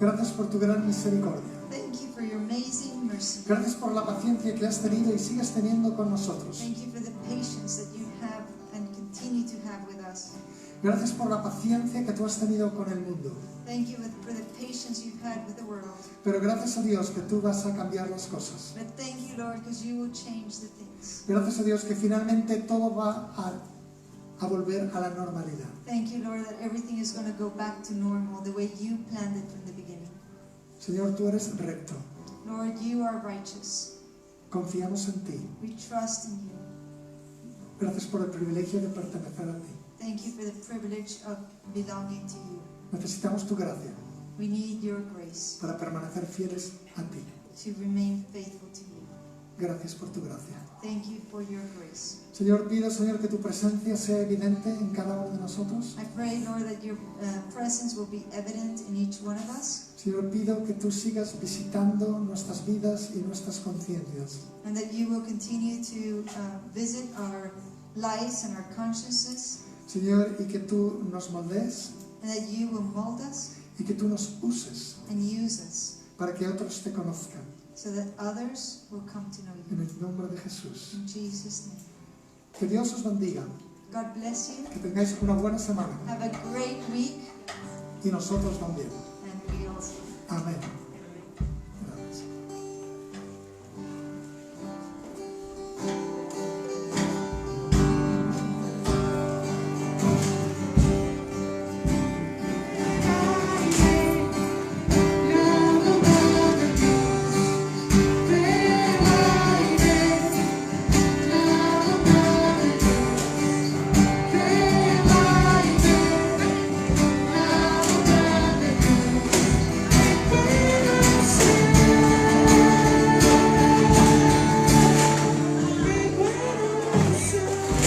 Gracias por tu gran misericordia. Thank you for your amazing mercy. Gracias por la paciencia que has tenido y sigues teniendo con nosotros. Thank you for the patience that you have and continue to have with us. Gracias por la paciencia que tú has tenido con el mundo. Thank you for the patience you've had with the world. Pero gracias a Dios que tú vas a cambiar las cosas. But thank you, Lord, because you will change the things. Gracias a Dios que finalmente todo va a volver a la normalidad. Thank you, Lord, that everything is going to go back to normal the way you planned it from the beginning. Señor, tú eres recto. Lord, you are righteous. Confiamos en ti. We trust in you. Gracias por el privilegio de pertenecer a ti. Thank you for the privilege of belonging to you. Necesitamos tu gracia We need your grace para permanecer fieles a ti. to remain faithful to you. Gracias por tu gracia. Thank you for your grace. Señor, pido, Señor, que tu presencia sea evidente en cada uno de nosotros. I pray, Lord, that your presence will be evident in each one of us, Señor, pido que tú sigas visitando nuestras vidas y nuestras conciencias. and that you will continue to visit our lives and our consciences, Señor, y que tú nos moldees and that you will mold us y que tú nos uses and use us para que otros te conozcan. so that others will come to know En you. el nombre de Jesús. In Jesus' name. Que Dios os bendiga. God bless you. Que tengáis una buena semana. Have a great week, Y nosotros también. and we also. Amén.